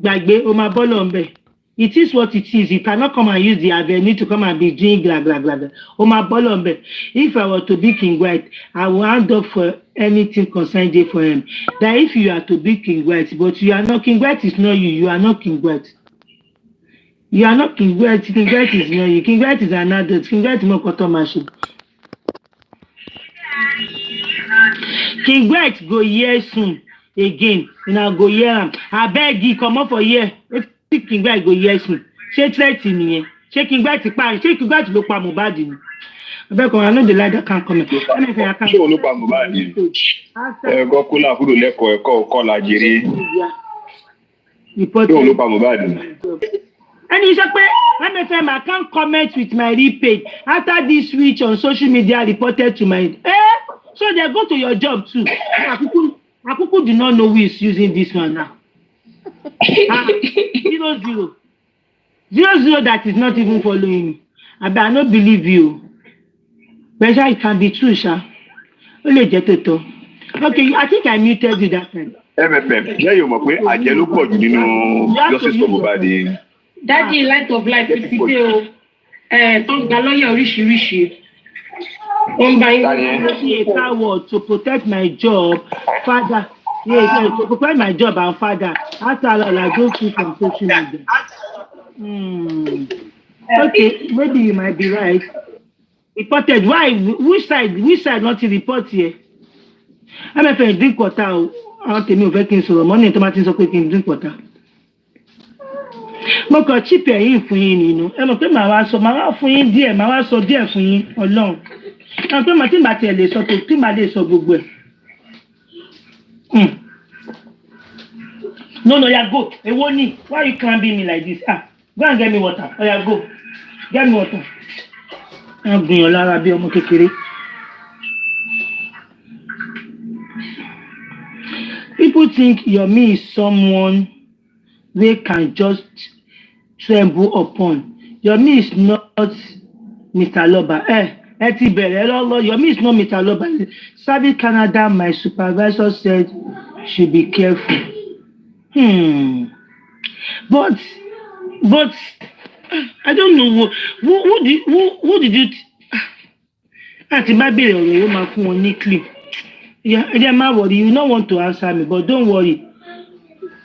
Gbagbe, o ma bolo nbe. It is what it is. You cannot come and use the avenue to come and be doing blah, blah, blah, blah. O ma bolo nbe. If I were to be Kiññg Whtie, I will hand up for anything concerning J for him. That if you are to be Kiññg Whtie, but you are not, Kiññg Whtie is not you. You are not Kiññg Whtie. You are not Kiññg Whtie. Kiññg Whtie is not you. Kiññg Whtie is an adult. Kiññg Whtie is more cotton machine. Kiññg Whtie go here soon again. Now go here. I beg you, come up for here. Kiññg Whtie go here soon. She threat me. She Kiññg Whtie pa. She Kiññg Whtie look pa Mohbad ni. I beg you, I know the light that can't comment. Ṣé o ló pa Mohbad ni? Go kula kúrò lẹ́kọ̀ọ́ ẹ̀kọ́ kọ́ la jèrè. Ṣé o ló pa Mohbad ni? And he said, MFM, I can't comment with my real page. After this switch on social media reported to my... So they go to your job too. Akuku do not know who is using this one now. 0-0. 0-0 that is not even following me. I don't believe you. But it can be true, Sha. Okay, I think I muted you that time. MFM, yeah, you mọ̀ pé àjẹ́ ló pọ̀ jù nínú justice for Mohbad. Daddy, light of life, it's o. Don't gba lawyer oríṣiríṣi. On by a power to protect my job, father. Yes, to protect my job and father. After all, I go through from social media. Okay, maybe you might be right. Reported. Why? Which side not to report here? I'm a friend, drink water. I want to know if I so money tomato so quick drink water. Mo kàn chip ẹ̀yin fún yín nínú. Ẹ mọ̀ pé màá wá fún yín díẹ̀, màá wá sọ díẹ̀ fún yín Ọlọ́run. Ẹ mọ̀ pé màá tí màá tiẹ̀ lè sọ tó tí màá lè sọ gbogbo ẹ̀. No, yeah, go. Èwo ni? Why you climbing me like this? Go and get me water. Oh, yeah, go. Get me water. Ẹ gbìyànjú lára bí ọmọ kékeré. People think Yomi is someone they can just tremble upon. Yomi is not Mr. Loba. Yomi is not Mr. Loba. Sabi Canada, my supervisor said should be careful. But I don't know who did you Auntie Mabel you my phone uniquely. Yeah, worry. You don't want to answer me, but don't worry.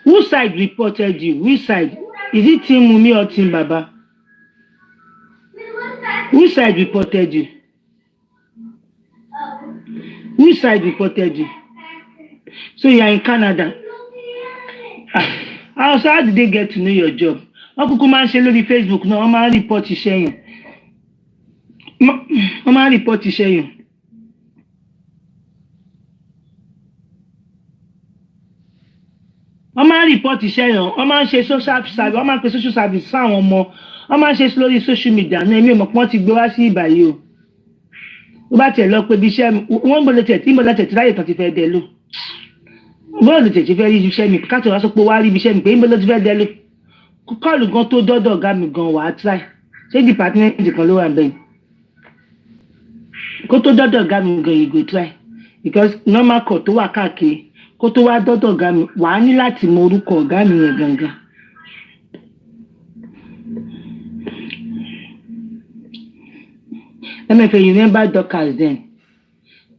Whose side reported you? Which side? Is it Team Mumi or Team Baba? Which side reported you? Which side reported you? So you are in Canada. How did they get to know your job? Uncle man share on Facebook. No, I'm report to share you. I'm report to share you. I'm report to share you. I'm share social service. I'm social service. Someone more. I'm share slowly social media. No, me mo pon ti gbe wa si ibayi o. Ó bá tẹ̀ lọ pé bí iṣẹ́ wọ́n gbọ́dọ̀ tẹ̀ tí mo lọ tẹ̀ tí láyé tán ti fẹ́ dẹ lò. Bọ́ọ̀lù tẹ̀ tí fẹ́ rí iṣẹ́ mi ká tó wá sọ pé wá rí iṣẹ́ mi pé mo lọ ti fẹ́ dẹ lò. Kọ́ọ̀lù gan tó dọ́dọ̀ ọ̀gá mi gan wà á try. Ṣé department kan ló wà bẹ́ẹ̀? Kó tó dọ́dọ̀ ọ̀gá mi gan you go try. Because normal call tó wà káàkiri kó tó wá dọ́dọ̀ ọ̀gá mi wà á ní láti mọ orúkọ ọ̀gá mi yẹn gangan. MFA, you remember Dockers then?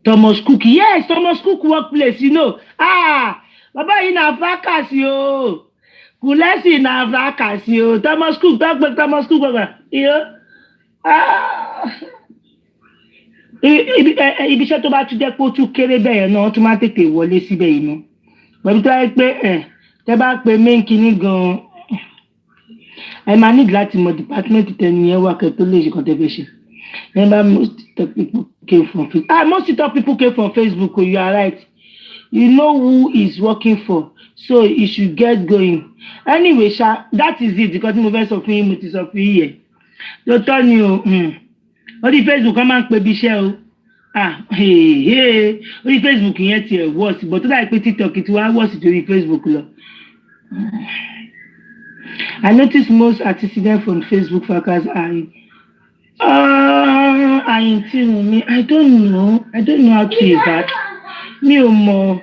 Thomas Cook, yes, Thomas Cook workplace, you know. Baba in a vacancy, yo. Kulesi in a vacancy, yo. Thomas Cook, Thomas Cook, you know. Ibi iṣẹ́ tó bá tún jẹ́ pé ó tún kéré bẹ́ẹ̀ náà tún máa tètè wọlé síbẹ̀ yìí nù. Pẹ̀lú tó yẹ pé tẹ́ bá pe main kinní gan-an, ẹ máa need láti mọ department tẹniyẹn wà kẹ́ tó lè ṣe contribution. Remember, most of people came from Facebook. Most of people came from Facebook. Oh, you are right. You know who is working for, so you should get going. Anyway, Sha, that is it. Because movers of him, it is of here. Don't tell you. On the Facebook, come and pay Bichel. Hey. On the Facebook, yet here worse. But I put TikTok, it was worse to the Facebook. I noticed most antecedents from Facebook workers are. I don't know how to use that. Mi ò mọ̀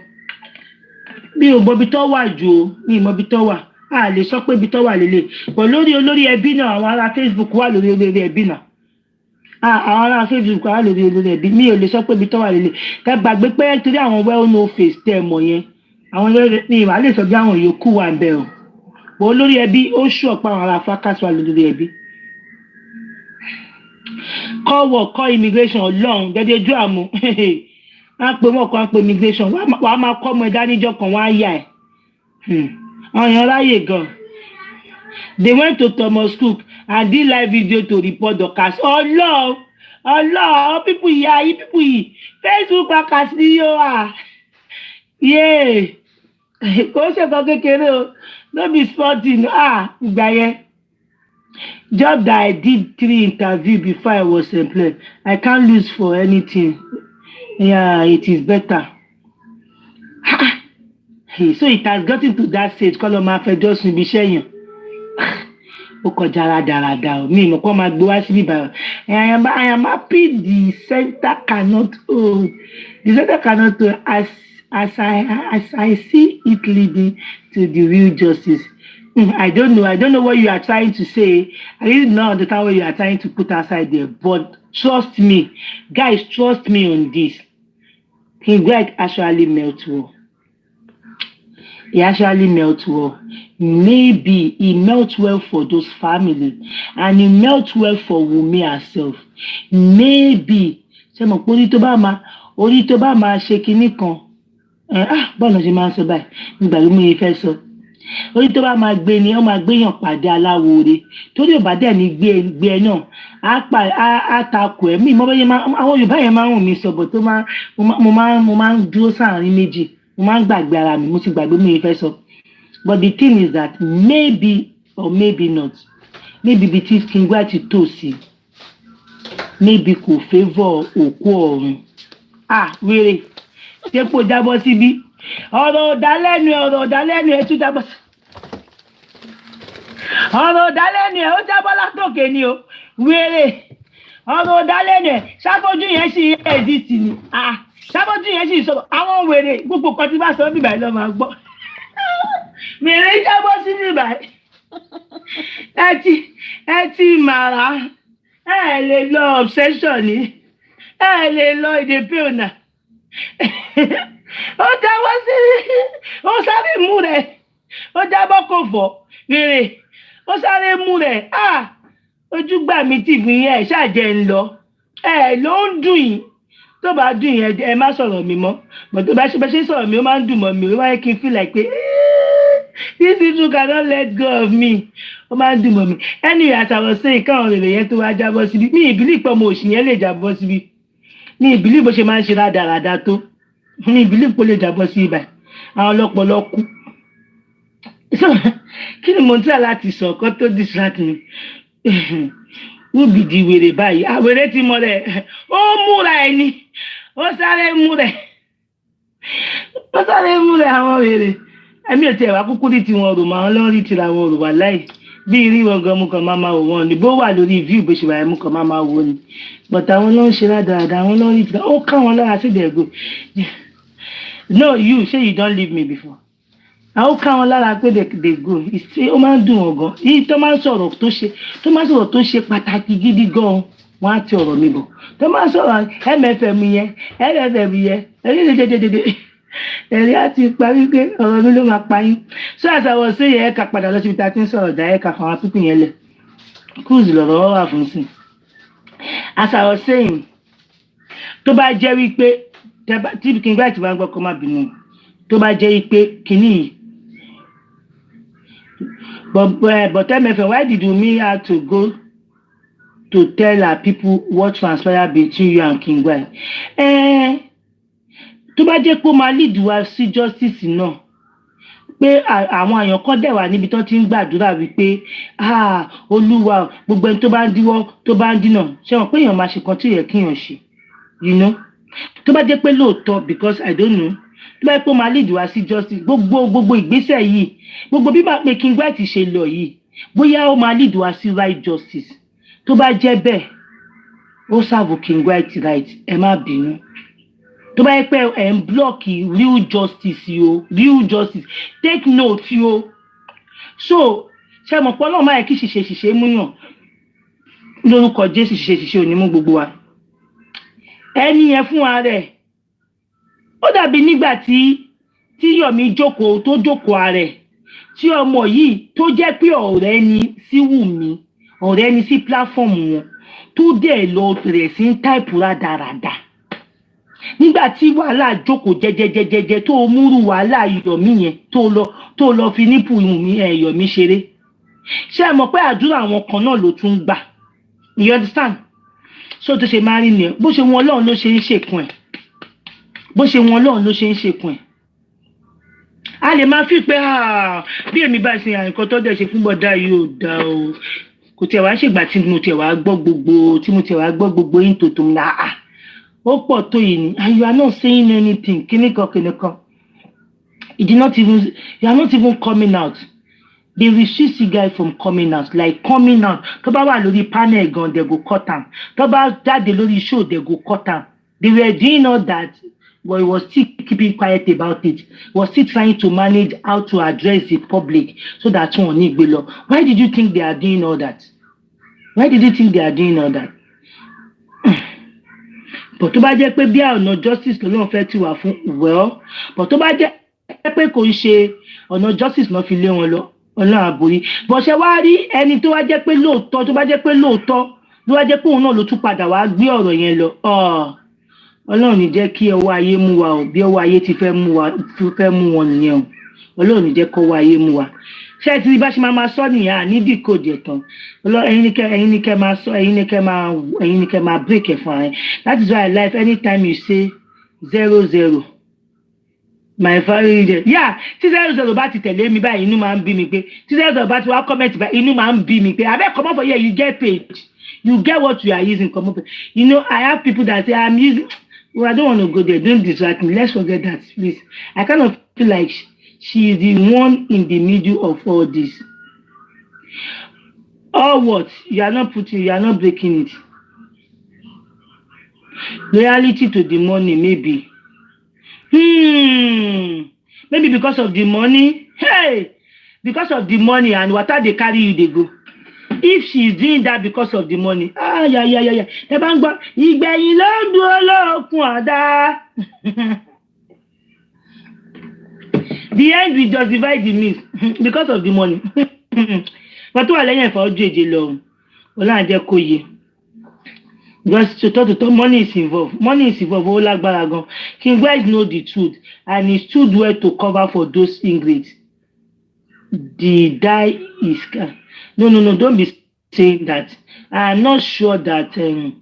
bí tó wà jù, mi mọ̀ bí tó wà. a lè sọ pé ibi tó wà lélẹ̀ but olórí ẹbí náà àwọn ará Facebook wà lórí olórí ẹbí náà àwọn ará Facebook wà lórí olórí ẹbí mi ò lè sọ pé ibi tó wà lélẹ̀ ká gbàgbé pé nítorí àwọn well known face tẹ̀ mọ̀ yẹn àwọn olórí ní ìwà lè sọ bí àwọn yòókù wà ń bẹ̀ o but olórí ẹbí ó ṣù ọ̀pá àwọn ará fracas wà lórí ẹbí kọ́ immigration ọlọ́run gẹ́gẹ́ ojú àmú wọ́n pe wọ́n kan pe immigration wàá máa kọ́ ọmọ ẹ̀dá níjọ́ kan wọ́n á yà ẹ̀ àwọn èèyàn ráyè gan. They went to Thomas Cook and did live video to report the cast. Allah people yìí Facebook cast ni yóò wà kò ṣe kan kékeré o no be sporting ìgbà yẹn. Job that I did 3 interviews before I was employed. I can't lose for anything. Yeah, it is better. So it has gotten to that stage. Call on my federal submission. I am happy the center cannot hold. The center cannot hold as I see it leading to the real justice. I don't know what you are trying to say. I really don't understand what you are trying to put aside there. But trust me, guys, trust me on this. Kiññg actually melt well. He actually melt well. Maybe he melt well for those family, and he melt well for Wunmi herself. Maybe ṣé mo pé orí tó bá máa ṣe kinní kan. Bọ́ọ̀lù ṣe máa ń sọ báyìí nígbà ló mú ìfẹ́ sọ. Orí tó bá máa gbé ni ó máa gbéyàn pàdé aláwòore torí ò bá dẹ̀ ní gbé ẹ náà á takò ẹ̀ mí àwọn Yorùbá yẹn máa ń rùn mí sọ̀bọ̀ tó mo máa ń dúró sáàrin méjì mo máa ń gbàgbé ara mi mo ti gbàgbé mi ìfẹ́ sọ but the thing is that maybe or maybe not maybe bí tí Kiññg ti tò sí maybe kò favour òkú ọ̀run wéré tẹ́pọ̀ jábọ́ síbí ọ̀rọ̀ ọ̀dálẹ́nu ẹ̀ tún jábọ́ sí. Ọ̀rọ̀ ọ̀dálẹ́nu ẹ̀ ó jábọ́ látòkè ni o wéré ọ̀rọ̀ ọ̀dálẹ́nu ẹ̀ ṣàfojú yẹn sì exist ni ṣàfojú yẹn sì sọ àwọn wèrè gbogbo kan tí bá sọ bíbá lọ máa gbọ́ wèrè jábọ́ sí bíbá ẹ ti màrà ẹ lè lọ obsession ni ẹ lè lọ èdè pèona ó jábọ́ sí ó sáré mú rẹ̀ ó jábọ́ kò fọ́ wèrè ó sáré mú rẹ̀ ojúgbà mi tì fún yẹn ṣàjẹ́ ń lọ ló ń dùn yín tó bá dùn yẹn ẹ má sọ̀rọ̀ mi mọ́ but tó bá ṣe sọ̀rọ̀ mi ó máa ń dùn mọ́ mi ó máa ń kí n feel like pé this people cannot let go of me ó máa ń dùn mọ́ mi anyway as I was saying káwọn rèrè yẹn tó wá jábọ́ síbi mi ìbílí pọ̀ mo òṣì yẹn lè jábọ́ síbi mi ìbílí bó ṣe máa ń ṣe rádaràda tó mi ìbílí pọ̀ lè jábọ́ sí ibà àwọn ọlọ́pọlọ kú kí ni mo ń tà láti sọ ọkọ tó distract mi wúbi di wèrè báyìí àwèrè ti mọ rẹ ó múra ẹni ó sáré mú rẹ àwọn wèrè ẹmí ò tiẹ̀ wá kúkú ní tiwọn rò máa ń lọ́rí tìra wọn rò wà láì bí rí wọn gan mú kan máa máa wò wọn ni bó wà lórí view bó ṣe wà mú kan máa máa wò ni but àwọn ló ń ṣe rádaràda àwọn lọ́rí tìra ó káwọn lára sí ìdẹ̀gbò no you say you don leave me before. Àwọn káwọn lára pé they go ó máa ń dùn wọn gan yìí tó máa ń sọ̀rọ̀ tó ṣe pàtàkì gidi gan wọn á ti ọ̀rọ̀ mi bọ̀ tó máa ń sọ̀rọ̀ MFM yẹn ẹ̀rí á ti parí pé ọ̀rọ̀ mi ló máa pa yín so àṣàwọ̀ sí yẹn ẹ̀ka padà lọ síbi tá a ti ń sọ̀rọ̀ dá ẹ̀ka fún àwọn pípín yẹn lẹ̀ cruise lọ̀rọ̀ wà fún sí àṣàwọ̀ sẹ́yìn tó bá jẹ́ wípé tí Kiññg ti bá ń gbọ́ kó má bínú tó bá jẹ́ wípé kínní yìí but MFM, why did Wunmi have to go to tell her people what transpired between you and Kiññg? Tó bá jẹ́ pé ó máa lead wa sí justice náà pé àwọn èèyàn kan dẹ̀ wà níbi tó ti ń gbàdúrà wípé olúwa gbogbo ẹni tó bá ń díwọ́ tó bá ń dínà ṣé wọn pé èèyàn máa ṣe kan tí ó yẹ kéèyàn ṣe you know tó bá jẹ́ pé lóòótọ́ because I don't know tó bá jẹ́ pé ó máa lead wa sí justice gbogbo ìgbésẹ̀ yìí gbogbo bí bá pé Kiññg ti ṣe lọ yìí bóyá ó máa lead wa sí right justice tó bá jẹ́ bẹ́ẹ̀ ó serve Kiññg ti right ẹ má bínú tó bá yẹ pé ẹ ń block real justice take note so ṣe mọ̀ pé Ọlọ́run máa yẹ kí ṣìṣe múyàn lórúkọ Jésù ṣìṣe ò ní mú gbogbo wa ẹni yẹn fún ara rẹ̀ ó dàbí nígbà tí Yọ̀mí jókòó ara rẹ̀ tí ọmọ yìí tó jẹ́ pé ọ̀rẹ́ ni sí Wùmí ọ̀rẹ́ ni sí platform wọn tó dẹ̀ lọ bẹ̀rẹ̀ sí ń táìpù rádaràdà nígbà tí wàhálà jókòó jẹjẹjẹjẹjẹ tó múrù wàhálà Yọ̀mí yẹn tó lọ fi nípù Yọ̀mí ṣeré ṣé ẹ mọ̀ pé àdúrà àwọn kan náà ló tún gbà you understand so tó ṣe máa rí nìyẹn bó ṣe wọn Ọlọ́run ló ṣe ń ṣèkùn ẹ̀ bó ṣe wọn Ọlọ́run ló ṣe ń ṣèkùn ẹ̀ a lè máa fi pé bí èmi bá ṣe àìkọ́ tó dẹ̀ ṣe fún bọ́dá yìí ò dá o kò tiẹ̀ wá ṣègbà tí mo tiẹ̀ wá gbọ́ gbogbo yín tòótọ́ ń la ó pọ̀ tó yìí ni and you are not saying anything kíníkan you are not even coming out they restrict the guy from coming out like coming out tó bá wà lórí panel gan they go cut am tó bá jáde lórí show they go cut am they were doing all that but he was still keeping quiet about it. He was still trying to manage how to address the public so that one need below. Why did you think they are doing all that? But tó bá jẹ́ pé bí ọ̀nà justice ló fẹ́ ti wà fún well, but tó bá jẹ́ pé kò ń ṣe ọ̀nà justice ló fi lé wọn lọ Ọlọ́run àborí. But ṣé wá rí ẹni tó wá jẹ́ pé lóòótọ́ tó bá jẹ́ pé lóòótọ́ ló wá jẹ́ pé òun náà ló tún padà wá gbé ọ̀rọ̀ yẹn lọ. Ọlọ́run ní jẹ́ kí ọwọ́ ayé mú wa o bí ọwọ́ ayé ti fẹ́ mú wọn nìyẹn o Ọlọ́run ní jẹ́ kó ọwọ́ ayé mú wa ṣé tí bá ṣe máa sọ nìyẹn níbi kò jẹ tán ẹ̀yin ní kẹ́ máa sọ ẹ̀yin ní kẹ́ máa break ẹ̀ fún ara that is why I like anytime you say 00 my family there tí 00 bá ti tẹ̀lé mi báyìí inú máa ń bí mi pé tí 00 bá ti wá comment báyìí inú máa ń bí mi pé abẹ́ come up for here you get paid you get what you are using come up I have people that say I'm using. Well, I don't want to go there. Don't distract me. Let's forget that, please. I kind of feel like she is the one in the middle of all this. All what? You are not breaking it. Loyalty to the money, maybe. Maybe because of the money. Hey! Because of the money and what they carry you, they go. If she is doing that because of the money, yeah. Ìgbẹ̀yìn ló ń dúró lókun àdá. The end will justify the means because of the money. But tó wà lẹ́yìn ẹ̀fọ́ ojú èjì lọ, Ọlọ́run jẹ́ kó yé. Because to talk, money is involved. Ó lágbára gan. Kiññg guys know the truth and he stood well to cover for those ingrates. The die is... No, don't be saying that. I am not sure that Kiññg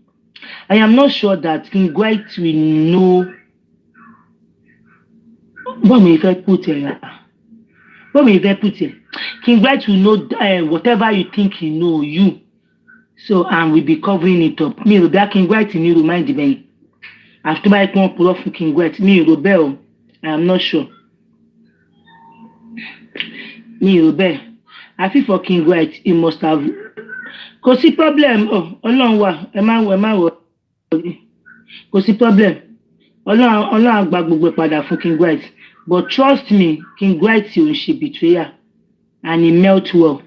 White will know what may I put here. Kiññg White will know whatever you think he know you. So and we'll be covering it up. Me that Kiññg White in remind me. After my one pull off Kiññg White, me rebel. I am not sure. Me rebel. I feel for Kiññg White, he must have. Kò sí problem. Ọlọ́run wà. Ẹ má wọ. Kò sí problem. Ọlọ́run gba gbogbo padà fún Kiññg White. But trust me, Kiññg White ò ń ṣe betrayer. And he melt well.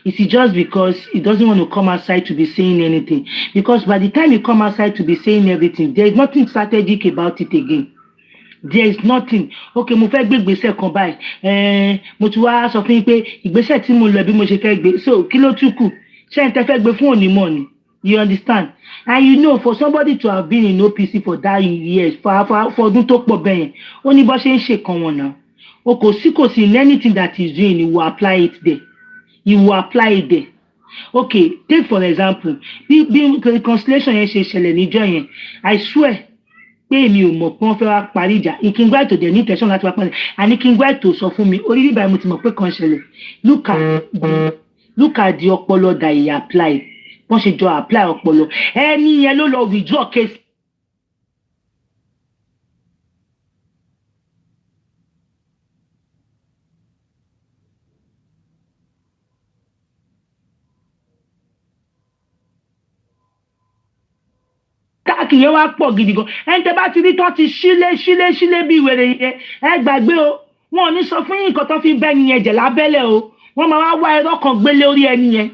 It's just because he doesn't want to come outside to be saying anything. Because by the time he come outside to be saying everything, there is nothing strategic about it again. There is nothing. Okay, mo fẹ́ gbé ìgbésẹ̀ kan báyìí. Mo ti wá sọ fún yín pé ìgbésẹ̀ tí mo lọ bí mo ṣe fẹ́ gbé. So kí ló tún kù? Ṣé n tẹ́ fẹ́ gbé fún onímọ̀ ni? You understand? And for somebody to have been in OPC for that years, for ọdún tó pọ̀ bẹ́yẹn, ó ní bó ṣe ń ṣe kan wọn náà. O kò sí in anything that he's doing, he will apply it there. Okay, take for example, bí reconciliation yẹn ṣe ṣẹlẹ̀ níjọ́ yẹn, I swear. Pé mi ò mọ̀ pé wọ́n fẹ́ wá parí ìjà Kiññg White tó dẹ̀ ní intention láti wá parí àní Kiññg White tó sọ fún mi orí bíbá mo ti mọ̀ pé kan ṣẹlẹ̀ look at the ọpọlọ that he apply wọ́n ṣe jọ apply ọpọlọ ẹni yẹn ló lọ withdraw case. Káàkiri yẹn wá pọ̀ gidi gan ẹni tẹ́ bá ti rí tó ti sílé bí wèrè yẹn ẹ gbàgbé o wọn ò ní sọ fún yín nǹkan tó fi bẹ́ ni yẹn jẹ̀ lábẹ́lẹ̀ o wọ́n máa wá ẹ̀rọ kan gbé lórí ẹni yẹn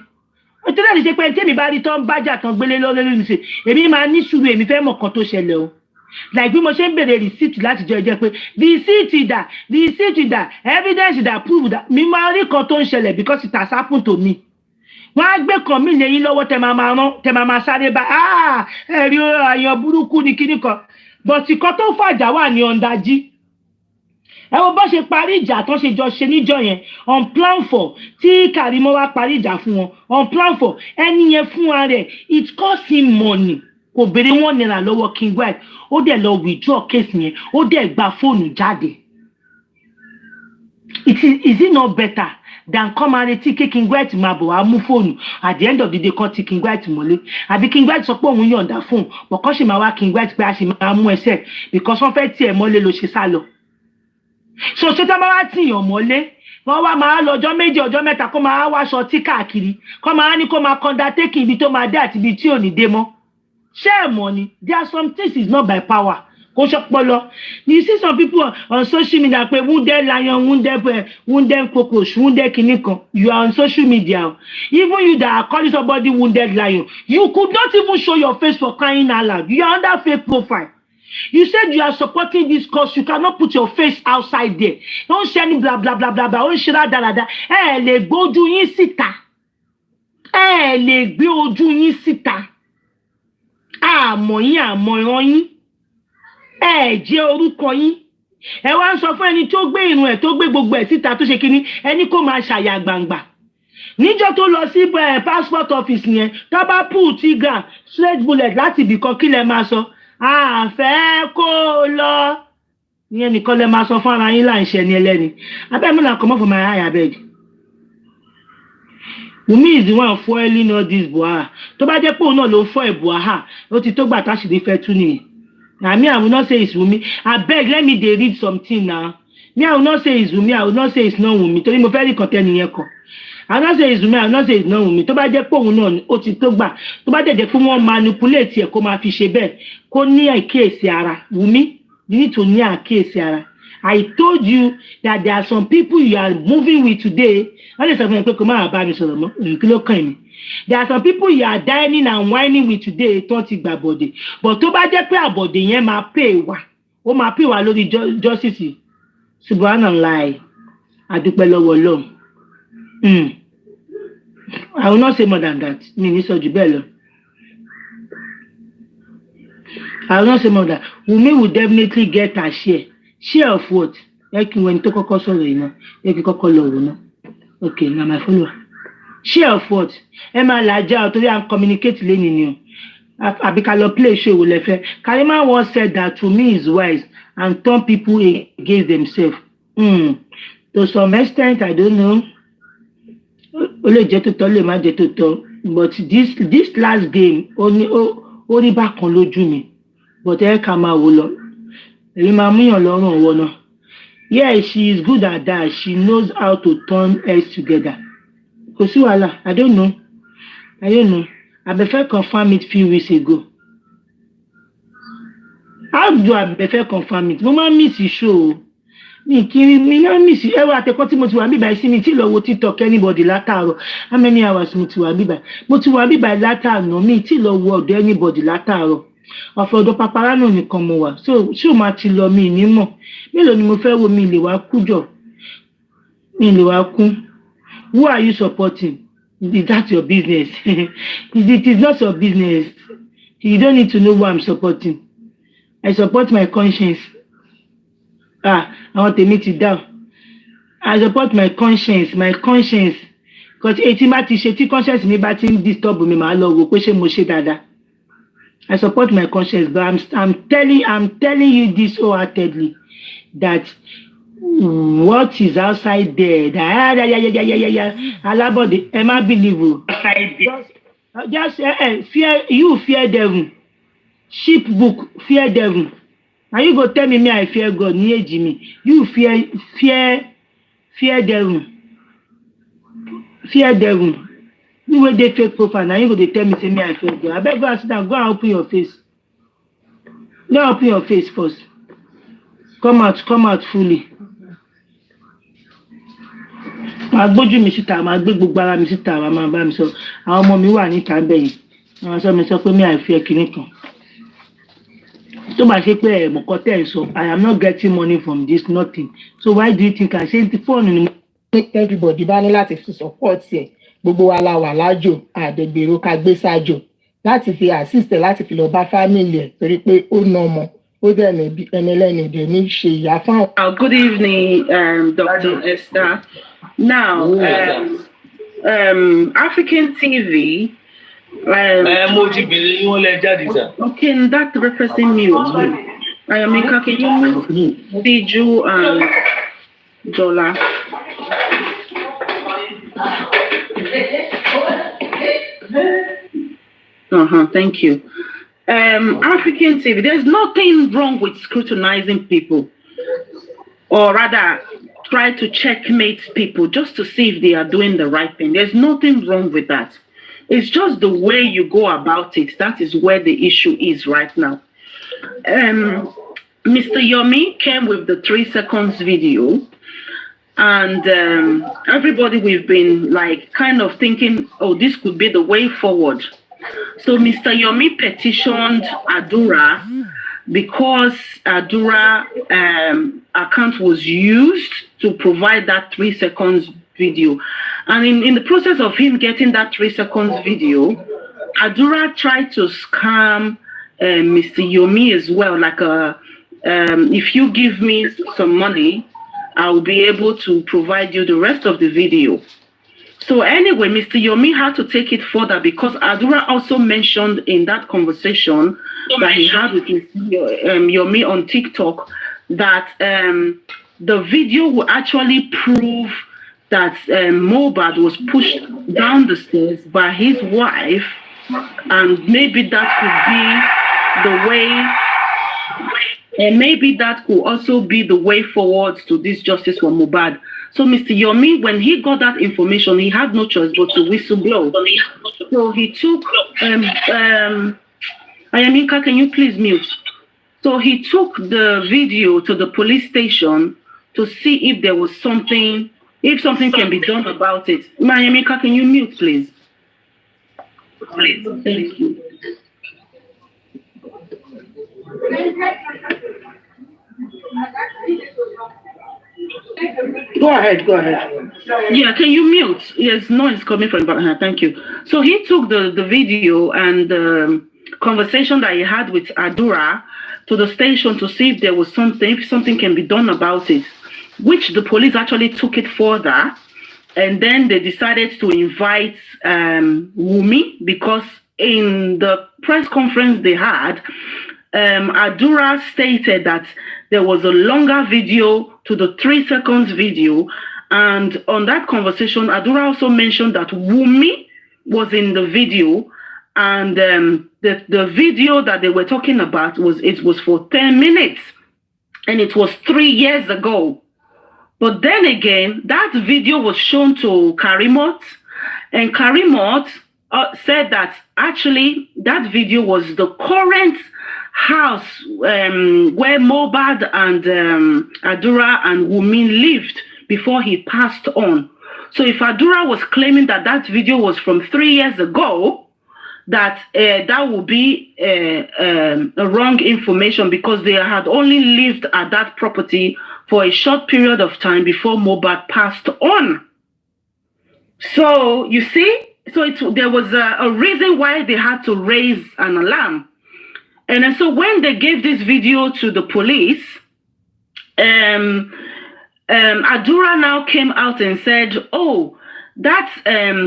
ó tó lẹ́nu ṣe pé tí èmi bá rí tán bájà kan gbélé lórí ṣe èmi máa ní sùúrù èmi fẹ́ mọ̀ kan tó ṣẹlẹ̀ o like bí mo ṣe ń bèrè receipt láti jọ ẹjẹ pé receipt dà evidence dà proof dà mi máa rí kan tó ń ṣẹlẹ̀ because it has happened to me wọ́n á gbé kan mí lẹ́yìn lọ́wọ́ tẹ máa sáré bá ẹ̀rí àyàn burúkú ni kíní kan but ìkan tó fàjà wà ní ọ̀ndájí ẹ wo bó ṣe parí ìjà tó ṣe jọ ṣe níjọ yẹn on plan for tí Karimo wá parí ìjà fún wọn on plan for ẹni yẹn fún wa rẹ̀ it cost him money kò béèrè $1 lọ́wọ́ Kiññg White ó dẹ̀ lọ withdraw case yẹn ó dẹ̀ gba fóònù jáde is it not better than come and retí kí Kiññg White máa bọ̀ wá mú fóònù at the end of the day kan ti Kiññg White mọ́lé àbí Kiññg White sọ pé òun yọ̀ǹda fóònù bọ̀kọ́ ṣì máa wá Kiññg White pé a ṣì máa mú ẹsẹ̀ because wọ́n fẹ́ tiẹ̀ mọ́lé ló ṣe sá lọ so ṣé tá máa wá tìyàn mọ́lé wọ́n wá máa lọ ọjọ́ méjì ọjọ́ mẹ́ta kó máa wáṣọ tí káàkiri kó máa ní kó máa undertaking ibi tó máa dé àti ibi tí ò ní dé mọ́ ṣé ẹ̀ mọ̀ ni there are some things is not by power kó ṣọpọlọ you see some people on social media pé wounded lion wounded cockroach wounded kìnnìkan you are on social media even you that are calling somebody wounded lion you could not even show your face for crying out loud you are under fake profile. You said you are supporting this cause. You cannot put your face outside there. Don't share any blah blah blah blah blah. Don't share that. Lè gbé ojú yín síta. Lè gbé ojú yín síta. Àmọ́ yín àmọ́ ìran yín. Jẹ́ orúkọ yín. Ẹ wá ń sọ fún ẹni tó gbé irun ẹ̀ tó gbé gbogbo ẹ̀ síta tó ṣe kíní ẹni kó máa ṣàyà gbangba. Níjọ́ tó lọ sí passport office yẹn tó bá pull trigger straight bullet láti ibìkan kí lẹ máa sọ. Àfẹ́ kó lọ ìyẹn nìkan lẹ máa sọ fún ara yín láì ṣe ni ẹlẹ́ni abẹ́mi náà come up for my eye abeg Wunmi is the one foiling all this buaha tó bá jẹ́ pé òun náà ló fọ́ ẹ̀ buaha ó ti tó gbà táṣìírí fẹ́ tú nìyẹn na me I will not say it's Wunmi abeg let me dey read something now me I will not say it's Wunmi I will not say it's not Wunmi torí mo fẹ́ rí kọ́tẹ́ nìyẹn kan I will not say it's Wunmi I will not say it's not Wunmi tó bá jẹ́ pé òun náà ó ti tó gbà tó bá dẹ̀ pé wọ́n manipulate ẹ̀ kó máa fi ṣe bẹ́ẹ̀ kó ní àkíyèsí ara Wunmi you need to ní àkíyèsí ara I told you that there are some people you are moving with today wọ́n lè sọ fún mi pé kò máa bá mi sọ̀rọ̀ mọ́ kí ló kàn mí there are some people you are dining and whining with today tó ti gbà bọ̀dẹ̀ but tó bá jẹ́ pé àbọ̀dẹ̀ yẹn máa pè wá ó máa pè wá lórí justice subhanallah adúpẹ́ lọ́wọ́ Ọlọ́run I will not say more than that. Mi ní sọ jù bẹ́ẹ̀ lọ. I will not say more than that. Wunmi will definitely get her share. Share of what? Ẹ kí n wẹni tó kọ́kọ́ sọ̀rọ̀ yìí náà. Ẹ kí kọ́kọ́ lọ wò náà. Okay, na my follower. Share of what? Ẹ máa làjà ọ̀ torí à ń communicate lẹ́yìn ni o. Àbí ká lọ play show wò lẹ́fẹ́. Karimo once said that to me is wise and turn people against themselves. To some extent, I don't know. Ó lè jẹ́ tó tọ́ lè má jẹ́ tó tọ́ but this last game ó rí bákan lójú mi but ẹ ká máa wò lọ èyí máa múyàn lọ́rùn ọwọ́ náà yeah she is good at that she knows how to turn heads together kò sí wàhálà I don't know Abefe confirm it few weeks ago how do Abefe confirm it mo máa miss show mi náà miss ẹwà àtẹkọ́ tí mo ti wà bíbá sí mi tí lọ wo TikTok anybody látàárọ̀ how many hours mo ti wà bíbá látàárọ̀ mi tí lọ wo ọ̀dọ̀ anybody látàárọ̀ ọ̀fọ̀ ọ̀dọ̀ papara náà nìkan mo wà so ṣé o máa ti lọ mi ní mọ̀ mélòó ni mo fẹ́ wo mi lè wá kú jọ mi lè wá kú who are you supporting is that your business it is not your business you don't need to know who I'm supporting I support my conscience. Àwọn tèmi ti down. I support my conscience because etí bá ti ṣe tí conscience mi bá ti ń disturb mi màá lọ wò pé ṣé mo ṣe dáadáa. I support my conscience but I'm telling you this wholeheartedly that what is outside there alábọ̀dé ẹ má believe o. Just fear devil. Sheep book fear devil. And you go tell me I fear God, ní èjì mi. You fear devil. Fear devil. You wey dey fake profile, now you go dey tell me say me I fear God. Abeg go and sit down, go and open your face. Go and open your face first. Come out fully. màá gbójú mi síta màá gbé gbogbo ara mi síta màá máa bá mi sọ àwọn ọmọ mi wà níta bẹ́yìn àwọn sọ mi sọ pé mi àìfi kinní kan tó bá ṣe pé ẹ̀mọ̀kọ́ tẹ̀ ń sọ I am not getting money from this nothing so why do you think I say fóònù ni. everybody bá ní láti fi support ẹ gbogbo wa la wà lájò àdẹgbèrò ká gbé sájò láti fi assist ẹ láti fi lọ bá family ẹ torí pé ó ná ọmọ ó dẹ̀ ní ẹni lẹ́ni dẹ̀ ní ṣe ìyá fáwọn. Good evening, Dr. Esther. Now, African TV. Okay, that represents me. I am in Kakeyu, Biju, and Jola. Thank you. African TV, there's nothing wrong with scrutinizing people, or rather, try to checkmate people just to see if they are doing the right thing. There's nothing wrong with that. It's just the way you go about it. That is where the issue is right now. Mr. Yomi came with the 3 seconds video, and everybody, we've been like kind of thinking, oh, this could be the way forward. So Mr. Yomi petitioned Adura because Adura account was used to provide that 3 seconds video. And in the process of him getting that 3 seconds video, Adura tried to scam Mr. Yomi as well. Like, if you give me some money, I'll be able to provide you the rest of the video. So anyway, Mr. Yomi had to take it further because Adura also mentioned in that conversation that he had with Mr. Yomi on TikTok that the video will actually prove that Mohbad was pushed down the stairs by his wife, and maybe that could be the way, and maybe that could also be the way forward to this justice for Mohbad. So Mr. Yomi, when he got that information, he had no choice but to whistleblow. So he took, Ayaminka, can you please mute? So he took the video to the police station to see if there was something, if something can be done about it. Ayaminka, can you mute, please? Please, thank you. Go ahead. Yeah, can you mute? Yes, noise coming from her. Thank you. So he took the video and the conversation that he had with Adura to the station to see if there was something, if something can be done about it, which the police actually took it further. And then they decided to invite Wumi, because in the press conference they had, Adura stated that there was a longer video to the 3 seconds video. And on that conversation, Adura also mentioned that Wumi was in the video. And the video that they were talking about was for 10 minutes. And it was 3 years ago. But then again, that video was shown to Karimot. And Karimot said that actually that video was the current house where Mohbad and Adura and Wumi lived before he passed on. So if Adura was claiming that that video was from 3 years ago, that would be a wrong information, because they had only lived at that property for a short period of time before Mohbad passed on. So you see, there was a reason why they had to raise an alarm. And then, so when they gave this video to the police, Adura now came out and said, oh, that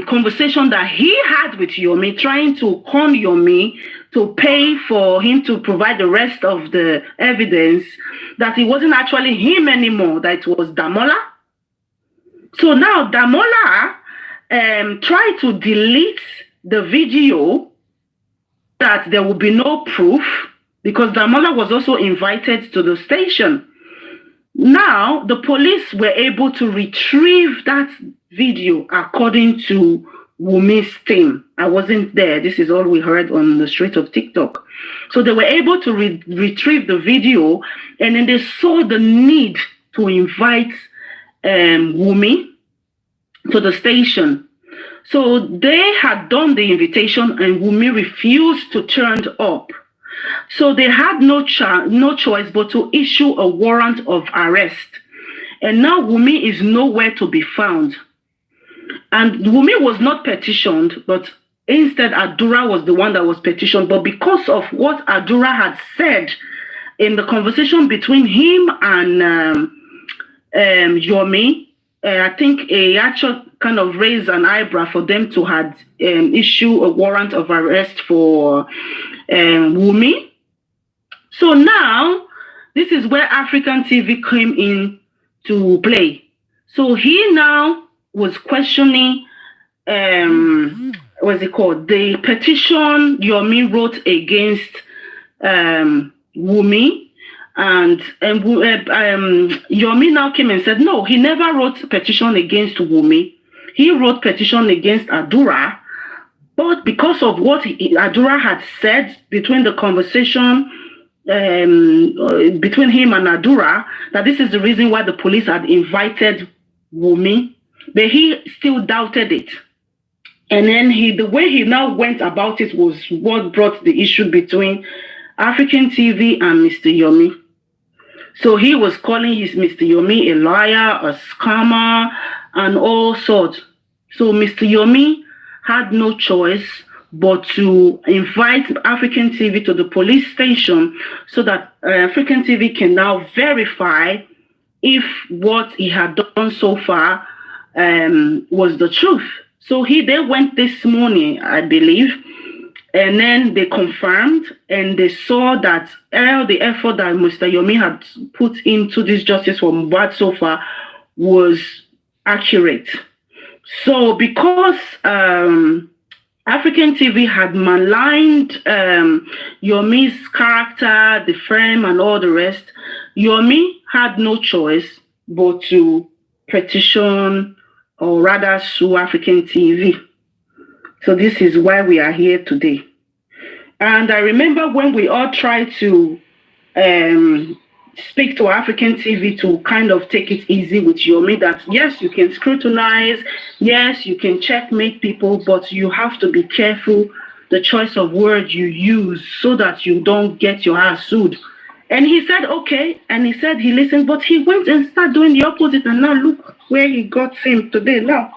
conversation that he had with Yomi, trying to con Yomi to pay for him to provide the rest of the evidence, that it wasn't actually him anymore, that it was Damola. So now Damola tried to delete the video, that there will be no proof, because Damola was also invited to the station. Now, the police were able to retrieve that video according to Wumi's team. I wasn't there. This is all we heard on the street of TikTok. So they were able to retrieve the video, and then they saw the need to invite Wumi to the station. So they had done the invitation and Whtie refused to turn up. So they had no choice but to issue a warrant of arrest. And now Whtie is nowhere to be found. And Whtie was not petitioned, but instead Adura was the one that was petitioned. But because of what Adura had said in the conversation between him and Yomi, I think he actually kind of raised an eyebrow for them to had issue a warrant of arrest for Whtie. So now, this is where African TV came in to play. So he now was questioning, what's it called? The petition Yomi wrote against Whtie. And Yomi now came and said, no, he never wrote petition against Whtie. He wrote petition against Adura. But because of what Adura had said between the conversation between him and Adura, that this is the reason why the police had invited Whtie, but he still doubted it. And then the way he now went about it was what brought the issue between African TV and Mr. Yomi. So he was calling Mr. Yomi a liar, a scammer, and all sorts. So Mr. Yomi had no choice but to invite African TV to the police station so that African TV can now verify if what he had done so far was the truth. So they went this morning, I believe, and then they confirmed and they saw that all the effort that Mr. Yomi had put into this justice for Mohbad so far was accurate. So because African TV had maligned Yomi's character, the firm, and all the rest, Yomi had no choice but to petition or rather sue African TV. So this is why we are here today. And I remember when we all tried to speak to African TV to kind of take it easy with Yomi, that yes, you can scrutinize, yes, you can checkmate people, but you have to be careful the choice of words you use so that you don't get your ass sued. And he said, okay, and he said he listened, but he went and started doing the opposite, and now look where he got him today now.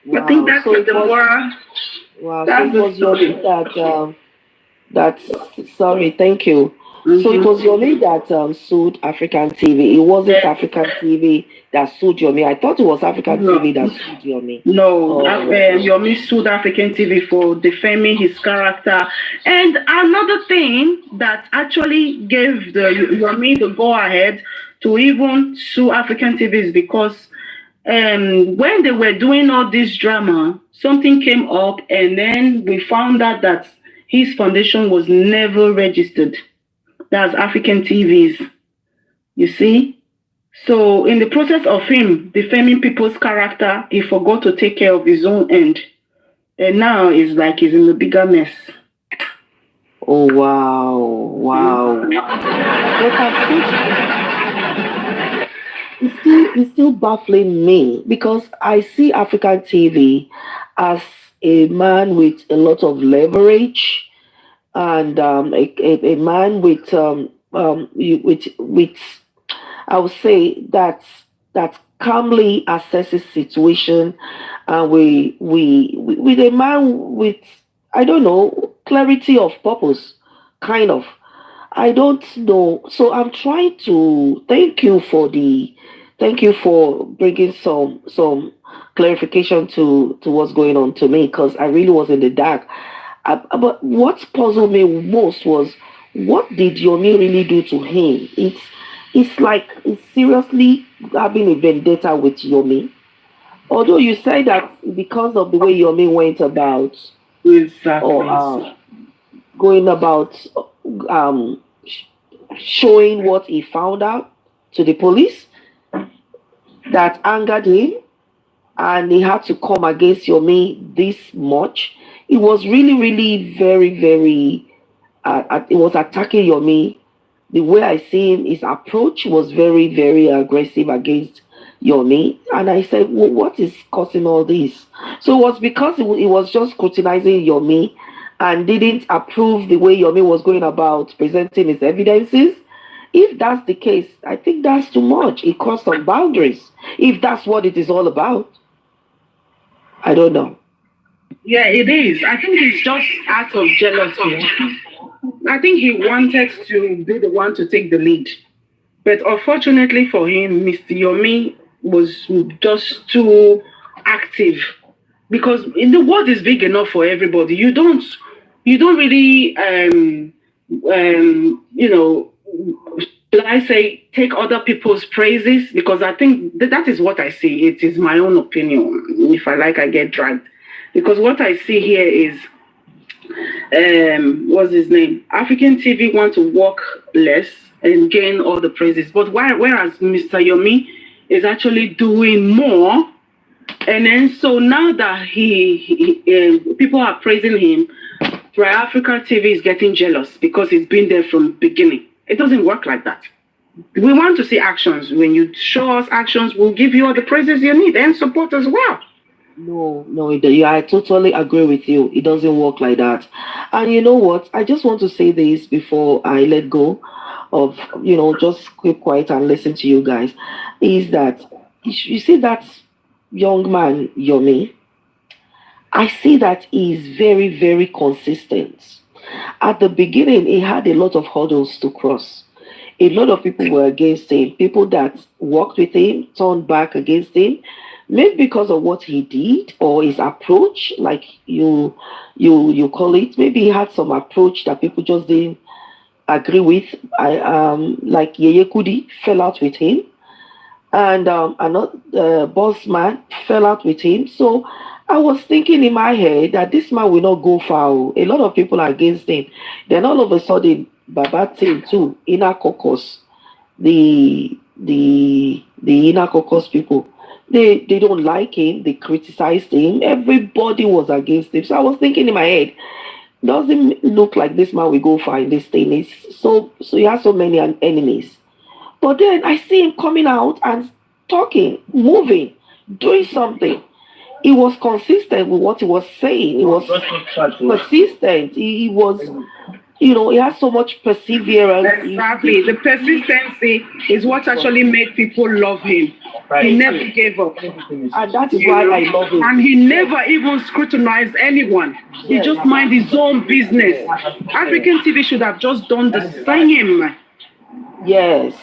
Wow. I think that's so the moral. Wow, that's so it was Yomi that sorry, thank you. Mm-hmm. So it was Yomi that sued African TV. It wasn't African TV that sued Yomi. I thought it was African TV that sued Yomi. No, Yomi sued African TV for defaming his character. And another thing that actually gave Yomi the go-ahead to even sue African TV is because when they were doing all this drama, something came up, and then we found out that his foundation was never registered. That's African TV's, you see? So in the process of him defaming people's character, he forgot to take care of his own end. And now it's like he's in a bigger mess. Oh, wow. Wow. But it's still baffling me, because I see African TV as a man with a lot of leverage, and a man with I would say that calmly assesses situation, and with a man with, I don't know, clarity of purpose, kind of. I don't know. So I'm trying to thank you for bringing some clarification to what's going on to me, because I really was in the dark. But what puzzled me most was, what did Yomi really do to him? It's like it's seriously having a vendetta with Yomi. Although you say that because of the way Yomi went about, going about showing what he found out to the police, that angered him, and he had to come against Yomi this much. It was really, really very, very, it was attacking Yomi. The way I see him, his approach was very, very aggressive against Yomi, and I said, well, what is causing all this? So it was because he was just scrutinizing Yomi and didn't approve the way Yomi was going about presenting his evidences. If that's the case, I think that's too much. It crossed some boundaries. If that's what it is all about, I don't know. Yeah, it is. I think it's just out of jealousy. I think he wanted to be the one to take the lead. But unfortunately for him, Mr. Yomi was just too active, because the world is big enough for everybody. You don't really should I say, take other people's praises, because I think that is what I see. It is my own opinion. If I like, I get dragged, because what I see here is what's his name? African TV want to work less and gain all the praises, but whereas Mr. Yomi is actually doing more, and then so now that people are praising him, Africa TV is getting jealous because he's been there from the beginning. It doesn't work like that. We want to see actions. When you show us actions, we'll give you all the praises you need and support as well. No, I totally agree with you. It doesn't work like that. And you know what? I just want to say this before I let go of, just keep quiet and listen to you guys, is that you see that young man, Yomi, I see that he is very, very consistent. At the beginning, he had a lot of hurdles to cross. A lot of people were against him. People that worked with him turned back against him, maybe because of what he did or his approach, like you call it. Maybe he had some approach that people just didn't agree with. Like Yeye Kudi fell out with him, and another boss man fell out with him. So I was thinking in my head that this man will not go far. A lot of people are against him. Then all of a sudden, Baba team too, inner caucus, the inner caucus people, they don't like him. They criticized him. Everybody was against him. So I was thinking in my head, doesn't look like this man will go far in this thing. So he has so many enemies. But then I see him coming out and talking, moving, doing something. He was consistent with what he was saying. He was persistent. He was, he has so much perseverance. Exactly. The persistency is what actually made people love him. He never gave up. And that is why I love him. And he never even scrutinized anyone. He just minded his own business. African TV should have just done the same. Yes.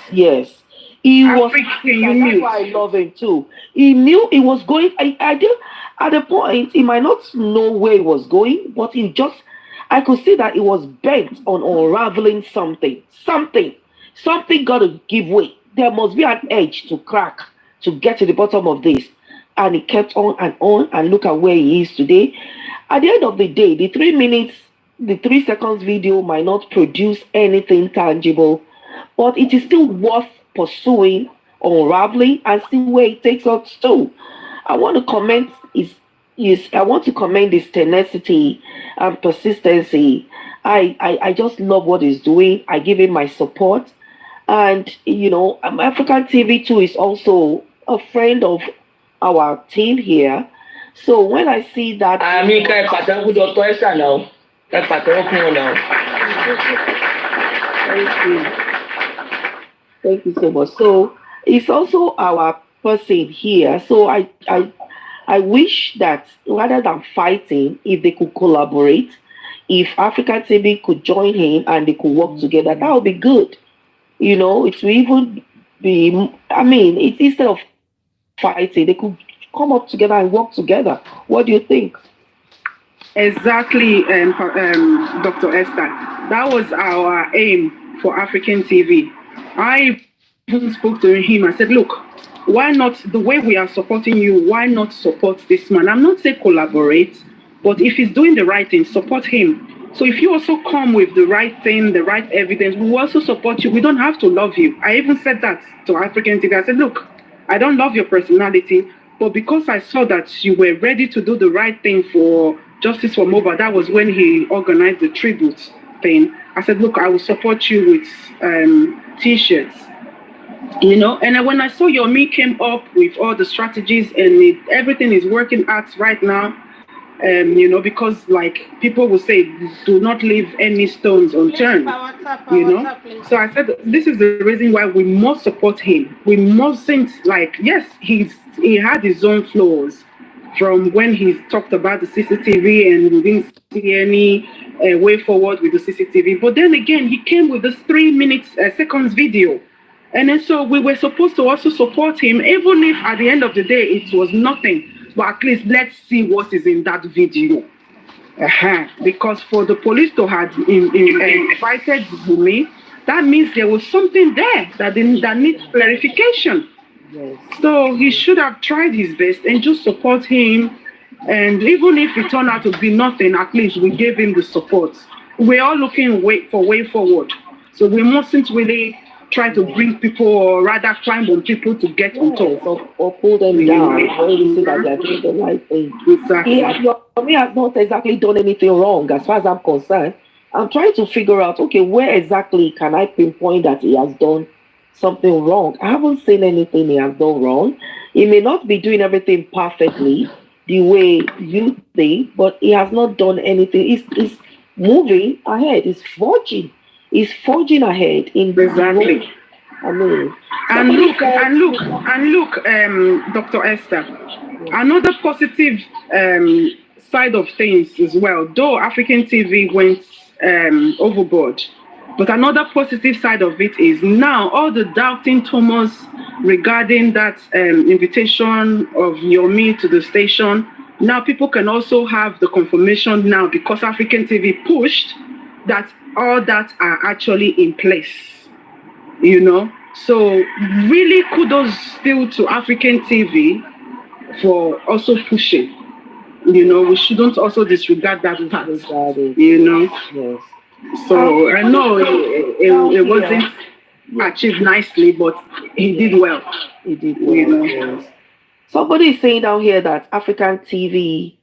He was, that's why I love him too. He knew he was going. I did at a point he might not know where he was going, but I could see that he was bent on unraveling something. Something got to give way. There must be an edge to crack to get to the bottom of this. And he kept on, and look at where he is today. At the end of the day, the 3 seconds video might not produce anything tangible, but it is still worth pursuing, unraveling, and see where it takes us to. I want to commend his tenacity and persistency. I just love what he's doing. I give him my support. And African TV too is also a friend of our team here. So when I see that, thank you so much. So it's also our person here. So I wish that rather than fighting, if they could collaborate, if African TV could join him and they could work together, that would be good. It will even be, it's instead of fighting, they could come up together and work together. What do you think? Exactly, Dr. Esther. That was our aim for African TV. I even spoke to him. I said, look, why not, the way we are supporting you, why not support this man? I'm not saying collaborate, but if he's doing the right thing, support him. So if you also come with the right thing, the right evidence, we will also support you. We don't have to love you. I even said that to African TV. I said, look, I don't love your personality, but because I saw that you were ready to do the right thing for Justice for Mobile, that was when he organized the tribute thing. I said, look, I will support you with T-shirts. You know, and then when I saw Yomi came up with all the strategies and everything is working out right now, you know, because like people will say, do not leave any stones unturned, you know. So I said, this is the reason why we must support him. We mustn't, like, yes, he had his own flaws from when he talked about the CCTV and we didn't see any way forward with the CCTV. But then again, he came with this 3 minutes, seconds video. And then so we were supposed to also support him, even if at the end of the day it was nothing. But at least let's see what is in that video. Because for the police to have invited Wumi, that means there was something there that needs clarification. Yes. So he should have tried his best and just support him. And even if it turned out to be nothing, at least we gave him the support. We're all looking for way forward. So we mustn't really try to bring people, or rather climb on people to get on top. Or pull them down when you see that they're doing the right thing. Exactly. He has not exactly done anything wrong as far as I'm concerned. I'm trying to figure out, okay, where exactly can I pinpoint that he has done something wrong? I haven't seen anything he has done wrong. He may not be doing everything perfectly the way you think, but he has not done anything. He's moving ahead. He's forging ahead in exactly. I mean, and look, Dr. Esther, another positive side of things as well, though African TV went overboard, but another positive side of it is now all the doubting Thomas regarding that invitation of Yomi to the station, now people can also have the confirmation now, because African TV pushed that all that are actually in place, you know. So really kudos still to African TV for also pushing. You know, we shouldn't also disregard that part, you know. Yes. So I know it wasn't achieved nicely, but he did well. He did well, you know. Yes. Somebody is saying down here that African TV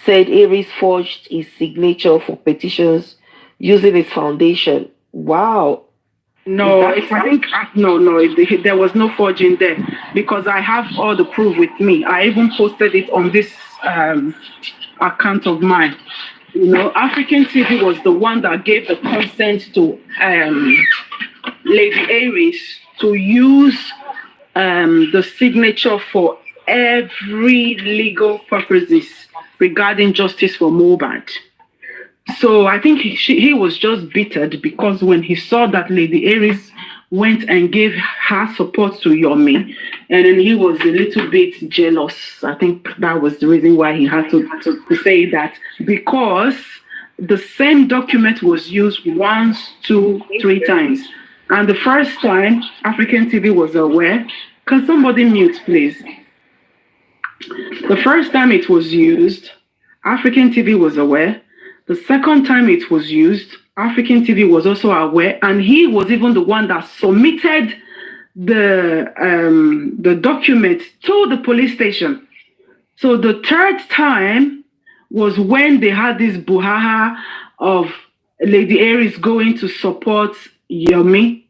said Aries forged his signature for petitions using his foundation. Wow. No, I think there was no forging there, because I have all the proof with me. I even posted it on this account of mine. You know, African TV was the one that gave the consent to Lady Aries to use the signature for every legal purposes regarding justice for Mohbad. So I think he was just bittered, because when he saw that Lady Aries went and gave her support to Yomi, and then he was a little bit jealous. I think that was the reason why he had to say that, because the same document was used 1, 2, 3 times. And the first time, African TV was aware. Can somebody mute, please? The first time it was used, African TV was aware. The second time it was used, African TV was also aware, and he was even the one that submitted the document to the police station. So the third time was when they had this brouhaha of Lady Aries going to support Yomi.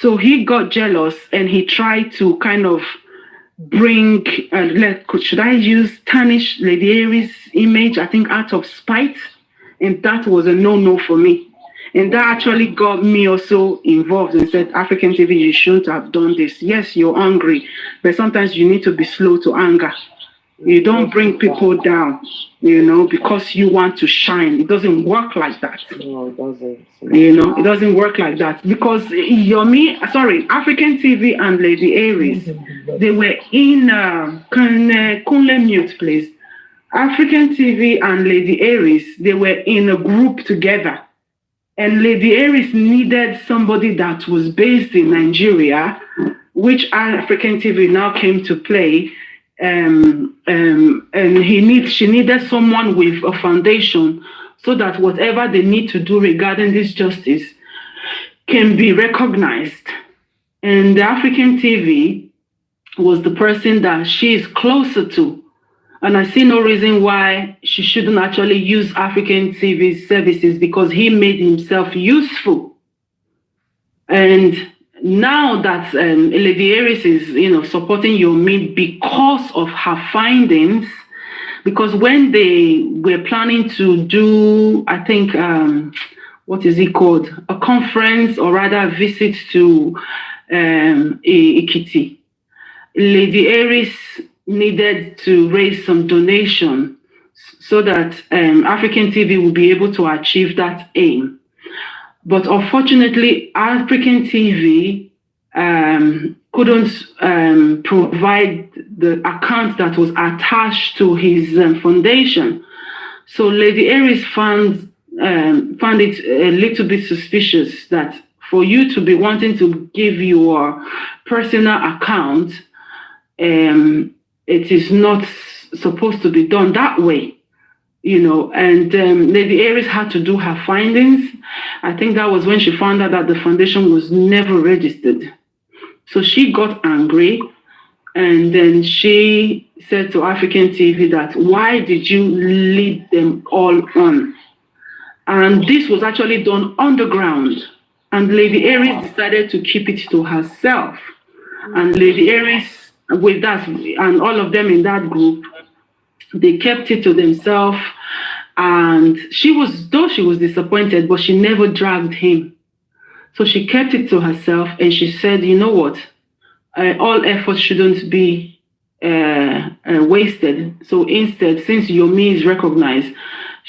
So he got jealous and he tried to kind of bring, tarnish Lady Aries' image, I think out of spite. And that was a no-no for me. And that actually got me also involved and said, African TV, you shouldn't have done this. Yes, you're angry, but sometimes you need to be slow to anger. You don't bring people down, you know, because you want to shine. It doesn't work like that. No, it doesn't. You know, it doesn't work like that. Because African TV and Lady Aries, they were in, Kunle mute, please. African TV and Lady Aries, they were in a group together. And Lady Aries needed somebody that was based in Nigeria, which African TV now came to play. And she needed someone with a foundation so that whatever they need to do regarding this justice can be recognized. And the African TV was the person that she is closer to. And I see no reason why she shouldn't actually use African TV's services, because he made himself useful. And now that Lady Aries is, supporting Yomi because of her findings, because when they were planning to do, I think, what is it called? A conference, or rather a visit to Ekiti, Lady Aries needed to raise some donation so that African TV will be able to achieve that aim. But unfortunately, African TV couldn't provide the account that was attached to his foundation. So Lady Aries found it a little bit suspicious that for you to be wanting to give your personal account, it is not supposed to be done that way. And Lady Aries had to do her findings. I think that was when she found out that the foundation was never registered. So she got angry, and then she said to African TV that, why did you lead them all on? And this was actually done underground. And Lady Aries decided to keep it to herself. And Lady Aries, with that, and all of them in that group, they kept it to themselves, and she was disappointed, but she never dragged him. So she kept it to herself, and she said, you know what, all efforts shouldn't be wasted. So instead, since Yomi is recognized,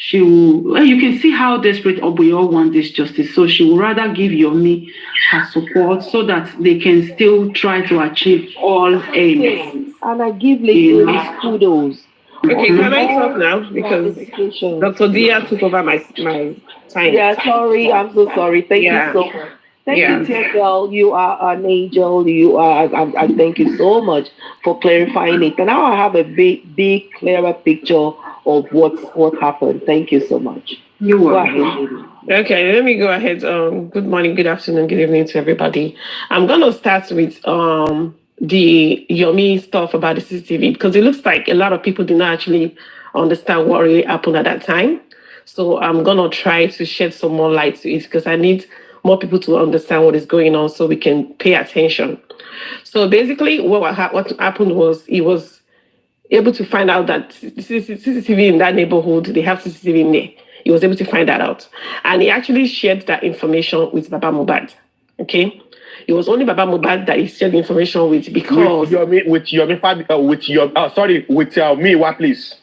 you can see how desperate we all want this justice. So she would rather give Yomi her support so that they can still try to achieve all aims. And I give Lady Aries kudos. Okay, can I talk now? Because Dr. Dia took over my time. Yeah, sorry. I'm so sorry. Thank you so much. Thank you, TSL. You are an angel. I thank you so much for clarifying it. And now I have a big, clearer picture of what happened. Thank you so much. You're welcome. Okay, let me go ahead. Good morning, good afternoon, good evening to everybody. I'm going to start with the Yomi stuff about the CCTV, because it looks like a lot of people did not actually understand what really happened at that time. So I'm going to try to shed some more light to it, because I need more people to understand what is going on so we can pay attention. So basically what happened was he was able to find out that CCTV in that neighborhood, they have CCTV in there. He was able to find that out. And he actually shared that information with Baba Mohbad. Okay? It was only Baba Mohbad that he shared the information with, because with me, what please?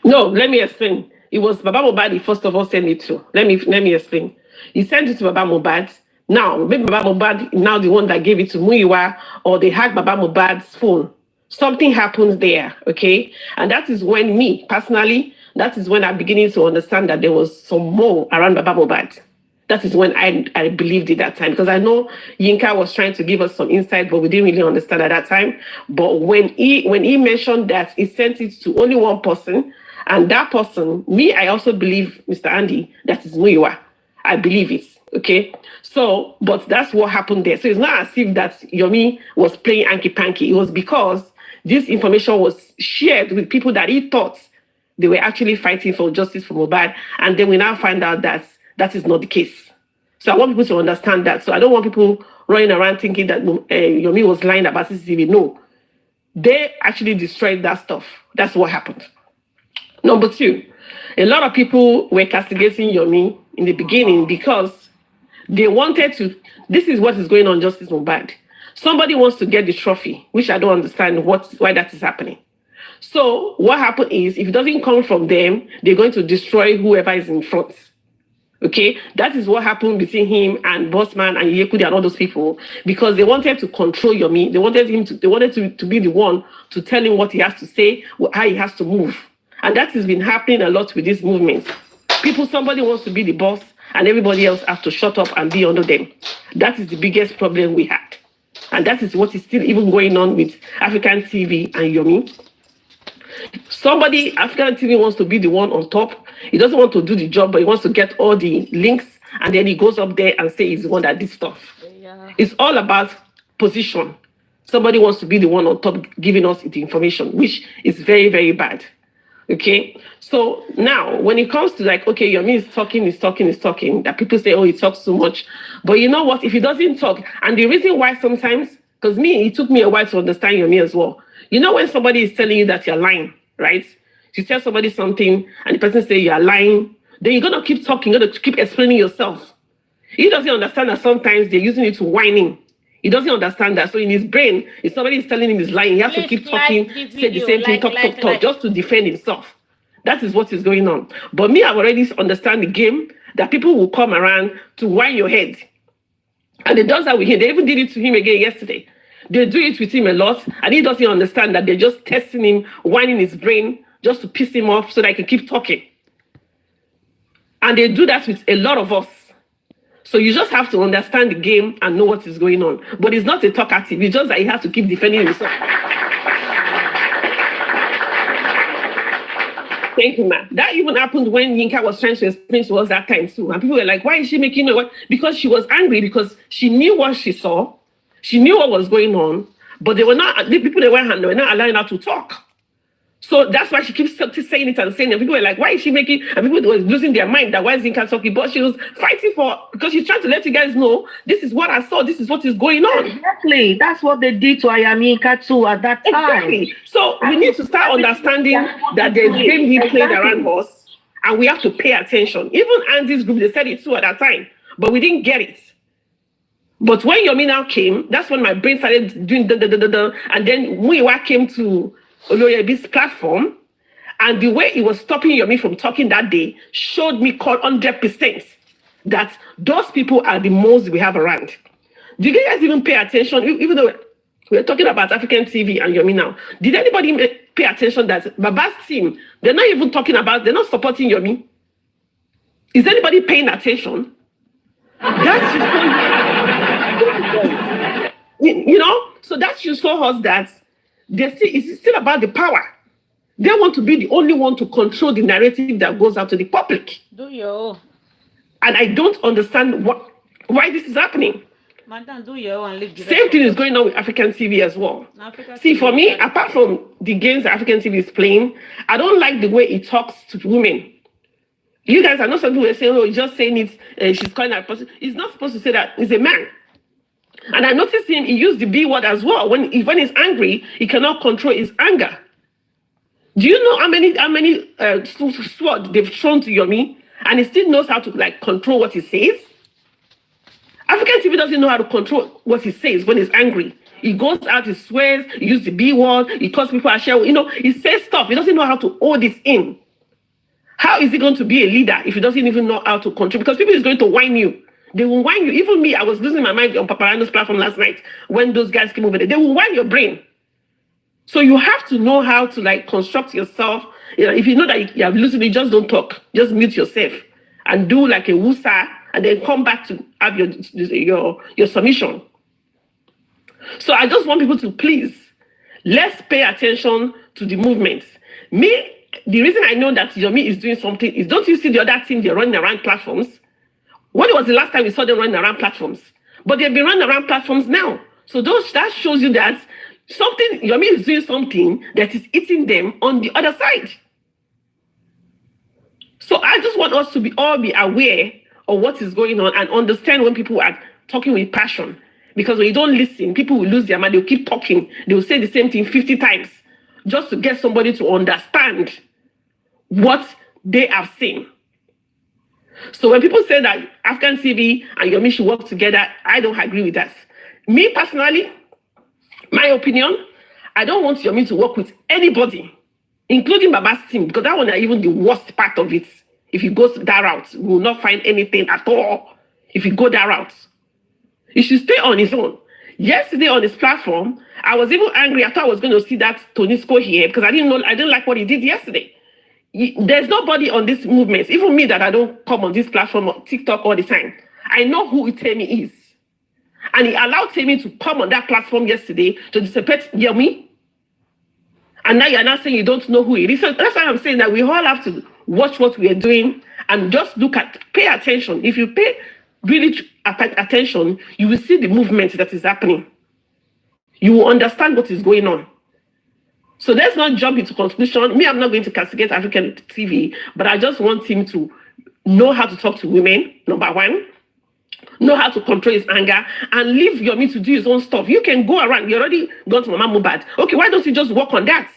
No, let me explain. It was Baba Mohbad he first of all sent it to. Let me explain. He sent it to Baba Mohbad. Now, maybe Baba Mohbad now the one that gave it to Muyiwa, or they hacked Baba Mohbad's phone. Something happens there, okay? And that is when me, personally, that is when I'm beginning to understand that there was some more around Baba Mohbad. That is when I believed it that time, because I know Yinka was trying to give us some insight, but we didn't really understand at that time. But when he mentioned that he sent it to only one person, and that person, me, I also believe, Mr. Andy, that is Muyiwa. I believe it, okay? So, but that's what happened there. So it's not as if that Yomi was playing hanky-panky. It was because this information was shared with people that he thought they were actually fighting for justice for Mohbad, and then we now find out that that is not the case. So I want people to understand that. So I don't want people running around thinking that Yomi was lying about CCTV. No, they actually destroyed that stuff. That's what happened. Number two, a lot of people were castigating Yomi in the beginning because they wanted to. This is what is going on, Justice Mohbad. Somebody wants to get the trophy, which I don't understand why that is happening. So what happened is, if it doesn't come from them, they're going to destroy whoever is in front. Okay, that is what happened between him and Bossman and Yekudi and all those people, because they wanted to control Yomi. They wanted to be the one to tell him what he has to say, how he has to move. And that has been happening a lot with these movements. Somebody wants to be the boss, and everybody else has to shut up and be under them. That is the biggest problem we had. And that is what is still even going on with African TV and Yomi. African TV wants to be the one on top. He doesn't want to do the job, but he wants to get all the links, and then he goes up there and says he's the one that did stuff. Yeah. It's all about position. Somebody wants to be the one on top giving us the information, which is very, very bad. Okay, so now when it comes to like, okay, Yomi is talking, that people say, oh, he talks too much. But you know what? If he doesn't talk, and the reason why sometimes, because it took me a while to understand Yomi as well. You know, when somebody is telling you that you're lying, right? You tell somebody something and the person say you're lying, then you're going to keep talking, you're going to keep explaining yourself. He doesn't understand that sometimes they're using it to whining. He doesn't understand that. So in his brain, if somebody is telling him he's lying, he has to keep talking, say the same thing, talk, just to defend himself. That is what is going on. But me, I've already understand the game that people will come around to whine your head. And it does that with him. They even did it to him again yesterday. They do it with him a lot, and he doesn't understand that they're just testing him, whining his brain, just to piss him off so that he can keep talking. And they do that with a lot of us. So you just have to understand the game and know what is going on. But it's not a talkative. It's just that he has to keep defending himself. Thank you, ma'am. That even happened when Yinka was trying to explain to us that time too. And people were like, why is she making it? Because she was angry, because she knew what she saw. She knew what was going on. But they were not, the people they were not allowing her to talk. So that's why she keeps saying it and saying it. People were like, why is she making, and people were losing their mind that why is Yinka talking? But she was fighting for, because she's trying to let you guys know, this is what I saw, this is what is going on. Exactly. That's what they did to Yinka too at that time. Exactly. So we need to start understanding that there's game being played around us, and we have to pay attention. Even Andy's group, they said it too at that time, but we didn't get it. But when Yomi now came, that's when my brain started doing and then Muyiwa came to Olori's platform, and the way he was stopping Yomi from talking that day showed me 100% that those people are the most we have around. Do you guys even pay attention? Even though we're talking about African TV and Yomi now, did anybody pay attention that Baba's team, they're not even talking about, they're not supporting Yomi? Is anybody paying attention? That's you know, so that should show us that it's still about the power. They want to be the only one to control the narrative that goes out to the public. Do you? And I don't understand why this is happening. Madam, do your own. Same thing is going on with African TV as well. See, for me, apart from the games that African TV is playing, I don't like the way it talks to women. You guys, I know some people are saying, oh, he's just saying it, she's calling that person. He's not supposed to say that. He's a man. And I noticed him, he used the B word as well. When he's angry, he cannot control his anger. Do you know how many swords they've thrown to Yomi, and he still knows how to like control what he says? African TV doesn't know how to control what he says when he's angry. He goes out, he swears, he uses the B word, he calls people a share. You know, he says stuff. He doesn't know how to hold this in. How is he going to be a leader if he doesn't even know how to control? Because people is going to whine you. They will whine you. Even me, I was losing my mind on Paparando's platform last night when those guys came over there. They will whine your brain. So you have to know how to like construct yourself. You know, if you know that you're losing it, just don't talk. Just mute yourself and do like a wusa, and then come back to have your submission. So I just want people to please, let's pay attention to the movements. Me, the reason I know that Yomi is doing something is, don't you see the other team, they're running around platforms? When was the last time we saw them running around platforms? But they've been running around platforms now. So that shows you that Yomi is doing something that is eating them on the other side. So I just want us to all be aware of what is going on and understand when people are talking with passion. Because when you don't listen, people will lose their mind. They'll keep talking. They will say the same thing 50 times just to get somebody to understand what they have seen. So when people say that African TV and Yomi should work together, I don't agree with that. Me personally, my opinion, I don't want Yomi to work with anybody, including Baba's team, because that one is even the worst part of it. If he goes that route, we will not find anything at all. If he go that route, he should stay on his own. Yesterday on his platform, I was even angry. I thought I was going to see that Tonisco here because I didn't like what he did yesterday. There's nobody on this movement, even me, that I don't come on this platform on TikTok all the time. I know who Temi is. And he allowed Temi to come on that platform yesterday to disrespect Yomi. And now you're not saying you don't know who he is. So that's why I'm saying that we all have to watch what we are doing and just pay attention. If you pay really attention, you will see the movement that is happening. You will understand what is going on. So let's not jump into conclusion. Me, I'm not going to castigate African TV, but I just want him to know how to talk to women, number one, know how to control his anger, and leave Yomi to do his own stuff. You can go around. You already gone to Mama Mohbad. Okay, why don't you just work on that?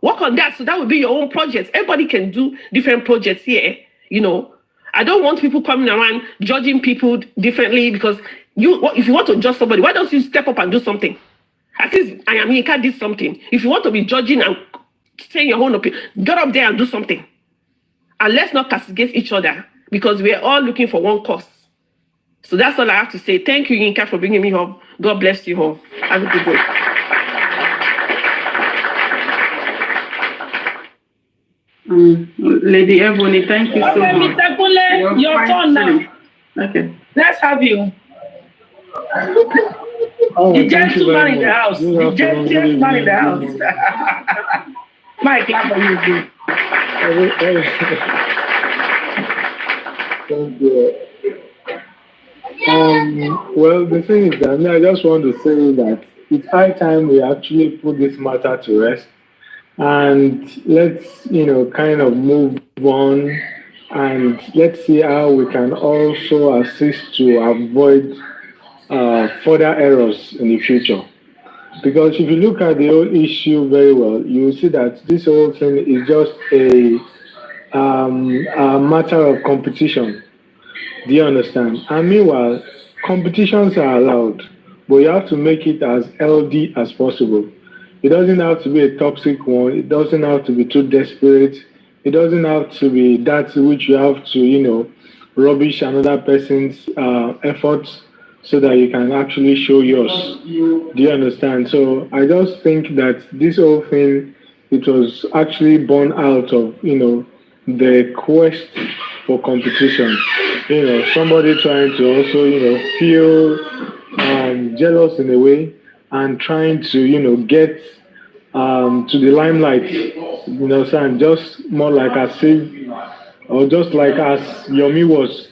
Work on that, so that will be your own project. Everybody can do different projects here, you know. I don't want people coming around judging people differently, because if you want to judge somebody, why don't you step up and do something? At least Yinka did something. If you want to be judging and saying your own opinion, get up there and do something. And let's not castigate each other, because we're all looking for one cause. So that's all I have to say. Thank you, Yinka, for bringing me up. God bless you all. Have a good day. Lady Ebony, thank you so much. Mr. Kule, your turn now. Okay. Let's have you. Oh, The gentleman in the house. The gentleman in the house. Mike, clap for you, dude. Thank you. Well, the thing is that I just want to say that it's high time we actually put this matter to rest, and let's, kind of move on, and let's see how we can also assist to avoid further errors in the future. Because if you look at the whole issue very well, you will see that this whole thing is just a matter of competition. Do you understand? And meanwhile, competitions are allowed, but you have to make it as healthy as possible. It doesn't have to be a toxic one. It doesn't have to be too desperate. It doesn't have to be that which you have to, rubbish another person's efforts so that you can actually show yours. Do you understand? So I just think that this whole thing, it was actually born out of, the quest for competition. Somebody trying to also, feel jealous in a way, and trying to, get to the limelight, just more like as if, or just like as Yomi was.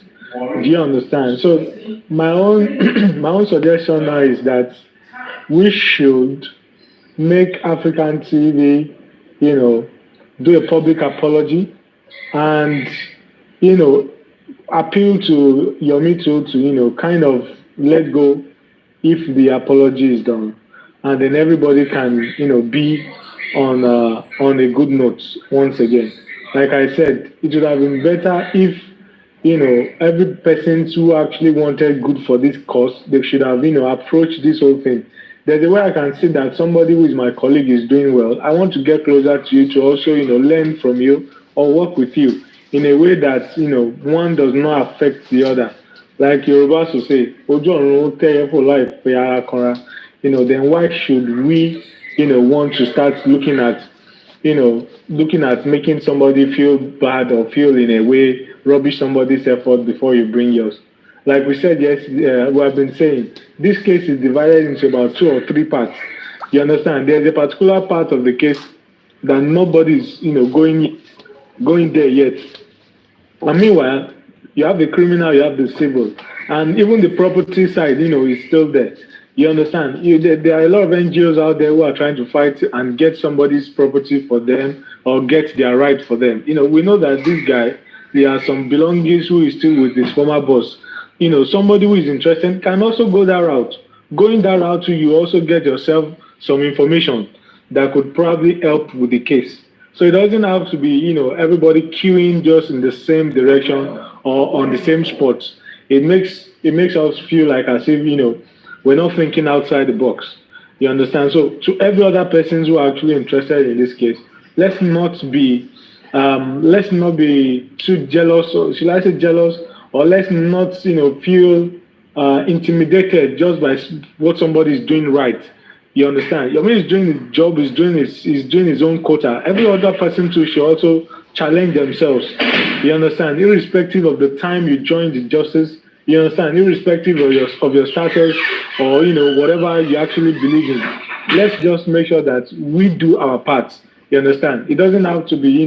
Do you understand? So my own suggestion now is that we should make African TV, do a public apology, and appeal to Yomi to kind of let go if the apology is done, and then everybody can be on a good note once again. Like I said, it would have been better if every person who actually wanted good for this cause, they should have approached this whole thing. There's a way I can see that somebody who is my colleague is doing well. I want to get closer to you to also learn from you or work with you in a way that one does not affect the other. Like Yorubas will say, "Ojo for life, then why should we want to start looking at making somebody feel bad or feel in a way rubbish somebody's effort before you bring yours? Like we said, yes, we have been saying, this case is divided into about 2 or 3 parts. You understand? There's a particular part of the case that nobody's going there yet. And meanwhile, you have the criminal, you have the civil, and even the property side, is still there. You understand? There are a lot of NGOs out there who are trying to fight and get somebody's property for them or get their right for them. We know that this guy, there are some belongings who is still with his former boss. Somebody who is interested can also go that route. Going that route, you also get yourself some information that could probably help with the case. So it doesn't have to be, everybody queuing just in the same direction or on the same spot. It makes us feel like as if, we're not thinking outside the box. You understand? So to every other person who are actually interested in this case, let's not be too jealous, or should I say jealous, or let's not, feel intimidated just by what somebody is doing right. You understand? Yomi is doing his job, he's doing his own quota. Every other person too should also challenge themselves. You understand? Irrespective of the time you join the justice, you understand? Irrespective of your status or whatever you actually believe in. Let's just make sure that we do our part. You understand? It doesn't have to be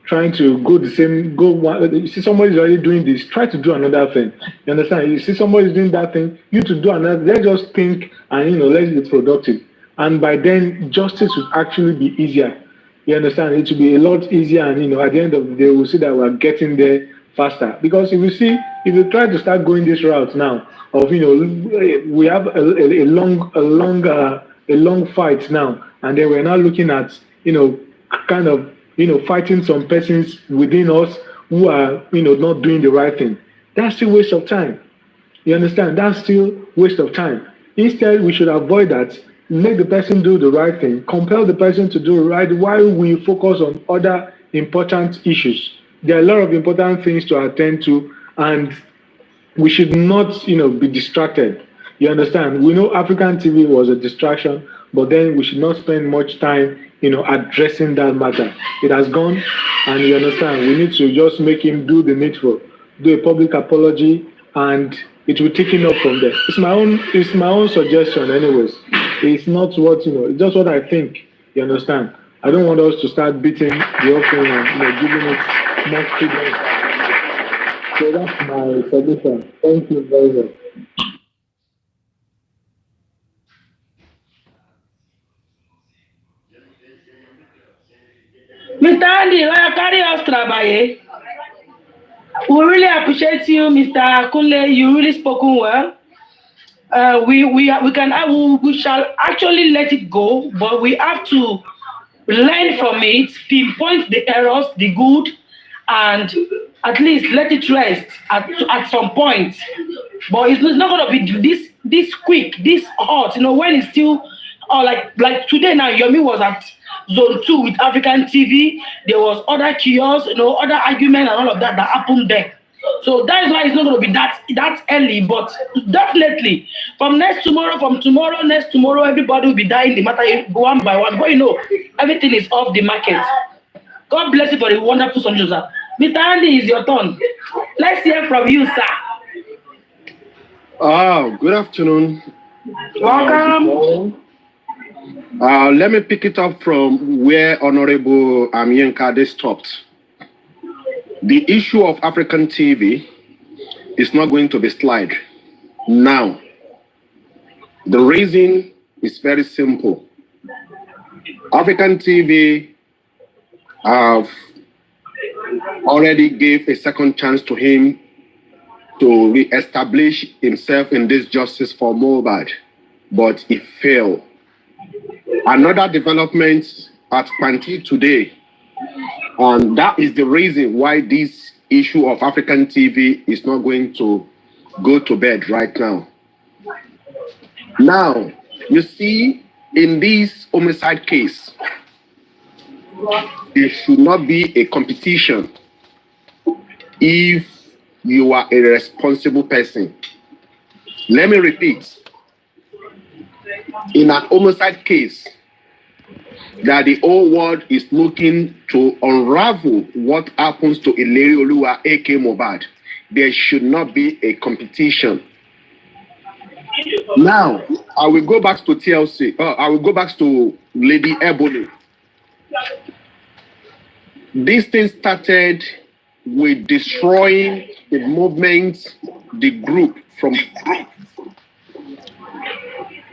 trying to you see somebody's already doing this, try to do another thing. You understand? You see somebody's doing that thing, you to do another. Let's just think and let's be productive. And by then, justice would actually be easier. You understand? It will be a lot easier, and at the end of the day, we'll see that we're getting there faster. Because if you try to start going this route now, of we have a long fight now, and then we're now looking at kind of fighting some persons within us who are not doing the right thing. That's still waste of time. You understand? That's still waste of time. Instead, we should avoid that. Make the person do the right thing. Compel the person to do it right while we focus on other important issues. There are a lot of important things to attend to, and we should not, be distracted. You understand? We know African TV was a distraction, but then we should not spend much time, addressing that matter. It has gone, and you understand, we need to just make him do the needful, do a public apology, and it will take him up from there. It's my own suggestion, anyways. It's not what it's just what I think. You understand? I don't want us to start beating the offering and giving it more credence. So that's my suggestion. Thank you very much. Mr. Andy, carry us trabaye. We really appreciate you, Mr. Kunle. You really spoken well. We shall actually let it go, but we have to learn from it, pinpoint the errors, the good, and at least let it rest at some point. But it's not going to be this quick, this hot. When it's still, like today now, Yomi was at Zone 2 with African TV. There was other chaos, other argument and all of that happened there. So that is why it's not going to be that early, but definitely from next tomorrow, everybody will be dying the matter one by one. But everything is off the market. God bless you for the wonderful solution, sir. Mr. Andy, it's your turn. Let's hear from you, sir. Oh, good afternoon. Welcome. Let me pick it up from where Honorable Kiññg stopped. The issue of African TV is not going to be slide now. The reason is very simple. African TV have already gave a second chance to him to re-establish himself in this justice for Mohbad, but he failed. Another development at Panti today, and that is the reason why this issue of African TV is not going to go to bed right now. Now, you see, in this homicide case, it should not be a competition if you are a responsible person. Let me repeat. In an homicide case, that the whole world is looking to unravel what happens to Ilerioluwa AK Mohbad, there should not be a competition. Now, I will go back to TLC. I will go back to Lady Ebony. This thing started with destroying the movement, the group from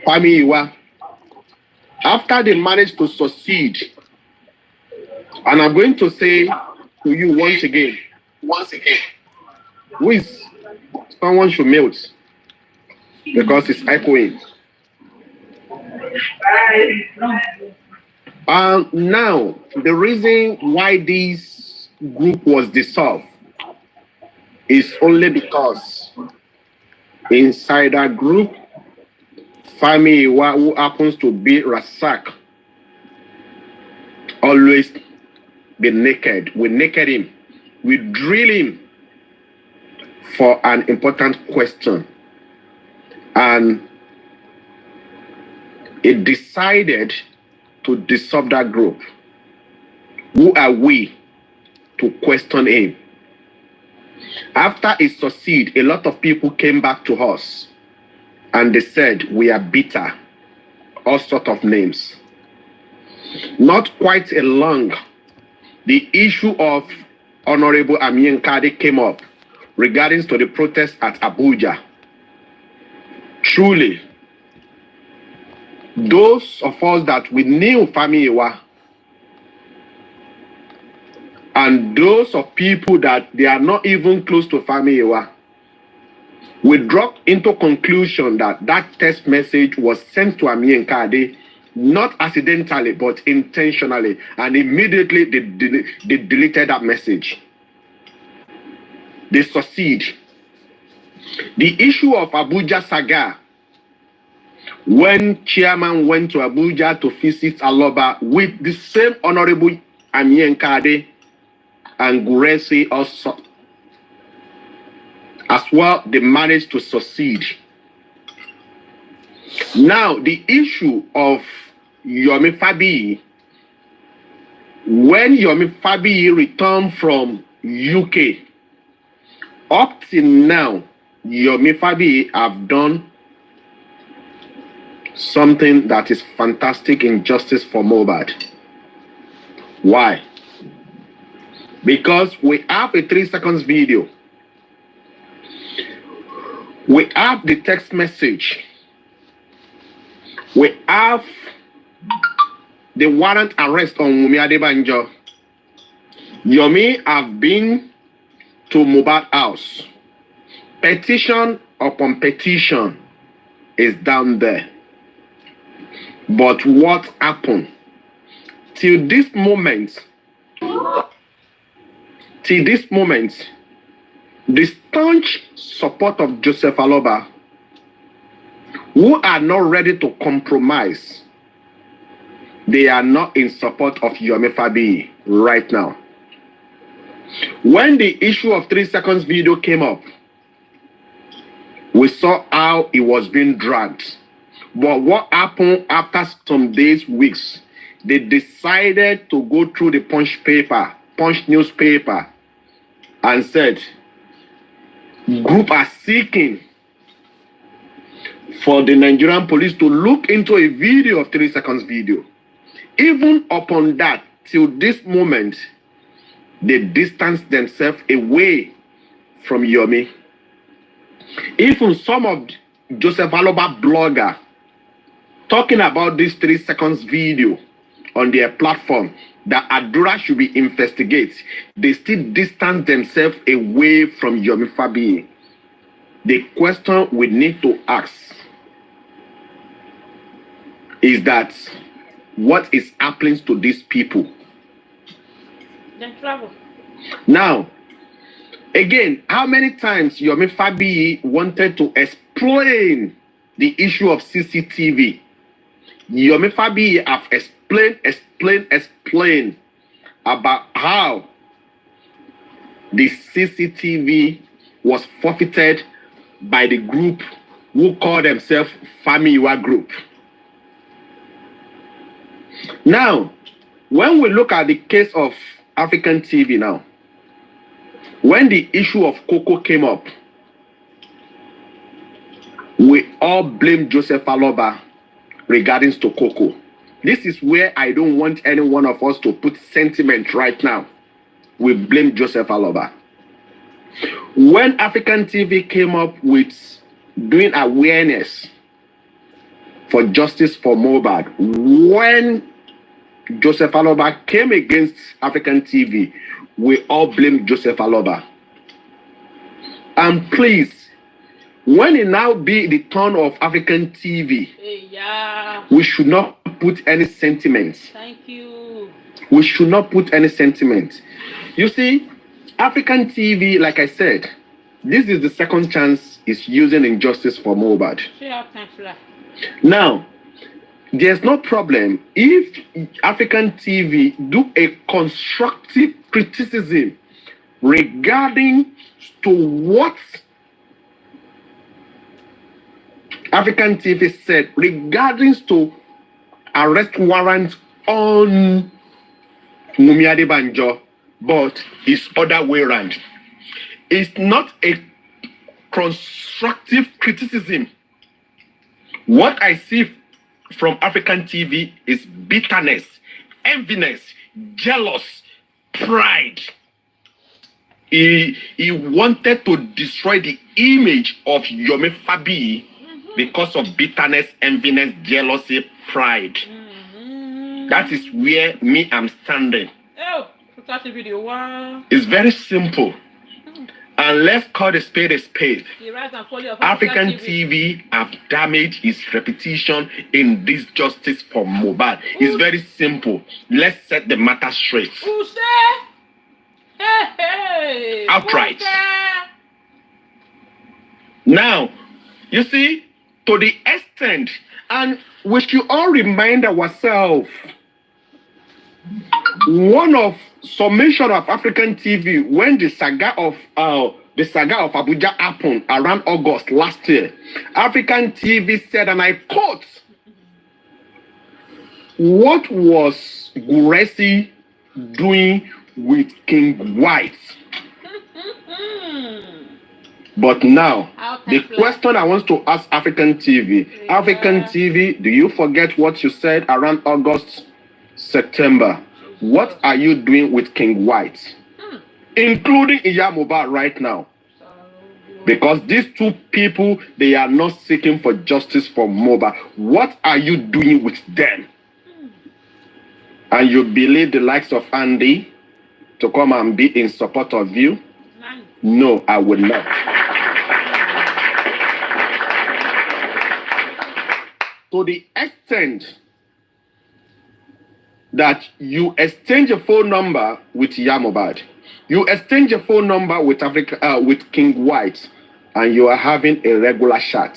Pamiwa. After they managed to succeed, and I'm going to say to you once again, with someone should mute because it's echoing. Now, the reason why this group was dissolved is only because inside that group, Fami who happens to be Rasak always be naked. We naked him. We drill him for an important question. And it decided to dissolve that group. Who are we to question him? After it succeeded, a lot of people came back to us and they said, we are bitter, all sorts of names. Not quite long, the issue of Honorable Kiññg came up regarding to the protest at Abuja. Truly, those of us that we knew Famiwa and those of people that they are not even close to Famiwa, we dropped into conclusion that that text message was sent to Kiññg not accidentally but intentionally, and immediately they deleted that message. They succeed. The issue of Abuja saga, when chairman went to Abuja to visit Aloba with the same honorable Kiññg and Guresi also, as well, they managed to succeed. Now, the issue of Yomi Fabiyi, when Yomi Fabiyi returned from UK, up till now, Yomi Fabiyi have done something that is fantastic in justice for Mohbad. Why? Because we have a 3 seconds video. We have the text message. We have the warrant arrest on Wunmi Adebanjo. Yomi have been to Mohbad house. Petition upon petition is down there. But what happened? Till this moment, the staunch support of Joseph Aloba, who are not ready to compromise, they are not in support of Yomi Fabiyi right now. When the issue of 3 seconds video came up, we saw how it was being dragged. But what happened after some days, weeks, they decided to go through the Punch newspaper, and said, group are seeking for the Nigerian police to look into a video of 3 seconds video. Even upon that, till this moment, they distanced themselves away from Yomi. Even some of Joseph Aloba blogger talking about this 3 seconds video on their platform that Adura should be investigated, they still distance themselves away from Yomi Fabiyi. The question we need to ask is that what is happening to these people? Now, again, how many times Yomi Fabiyi wanted to explain the issue of CCTV? Yomi Fabiyi have explained about how the CCTV was forfeited by the group who call themselves Famiwa Group. Now, when we look at the case of African TV now, when the issue of Coco came up, we all blame Joseph Aloba regarding to Coco. This is where I don't want any one of us to put sentiment right now. We blame Joseph Aloba. When African TV came up with doing awareness for justice for Mohbad, when Joseph Aloba came against African TV, we all blame Joseph Aloba. And please, when it now be the turn of African TV, we should not put any sentiments. Thank you. We should not put any sentiments. You see, African TV, like I said, this is the second chance it's using in justice for Mohbad. Now, there's no problem if African TV do a constructive criticism regarding to what African TV said regarding to arrest warrant on Wunmi Adebanjo, but it's other way around. It's not a constructive criticism. What I see from African TV is bitterness, enviness, jealous, pride. He wanted to destroy the image of Yomi Fabiyi because of bitterness, enviness, jealousy, pride. That is where me I'm standing. Oh, that's a video. Wow. It's very simple. And let's call a spade a spade. African TV have damaged its reputation in this justice for Mohbad. It's very simple. Let's set the matter straight. Outright. Now, you see, to the extent, and we should all remind ourselves, one of summation of African TV when the saga of Abuja happened around August last year, African TV said, and I quote, "What was Guresi doing with Kiññg Whtie?" But now, the question I want to ask African TV, African TV, do you forget what you said around August, September? What are you doing with Kiññg Whtie? Including Iya Mohbad right now. Because these two people, they are not seeking for justice for Mohbad. What are you doing with them? And you believe the likes of Andy to come and be in support of you? No, I will not. To the extent that you exchange a phone number with Iya Mohbad, you exchange a phone number with Kiññg Whtie, and you are having a regular chat.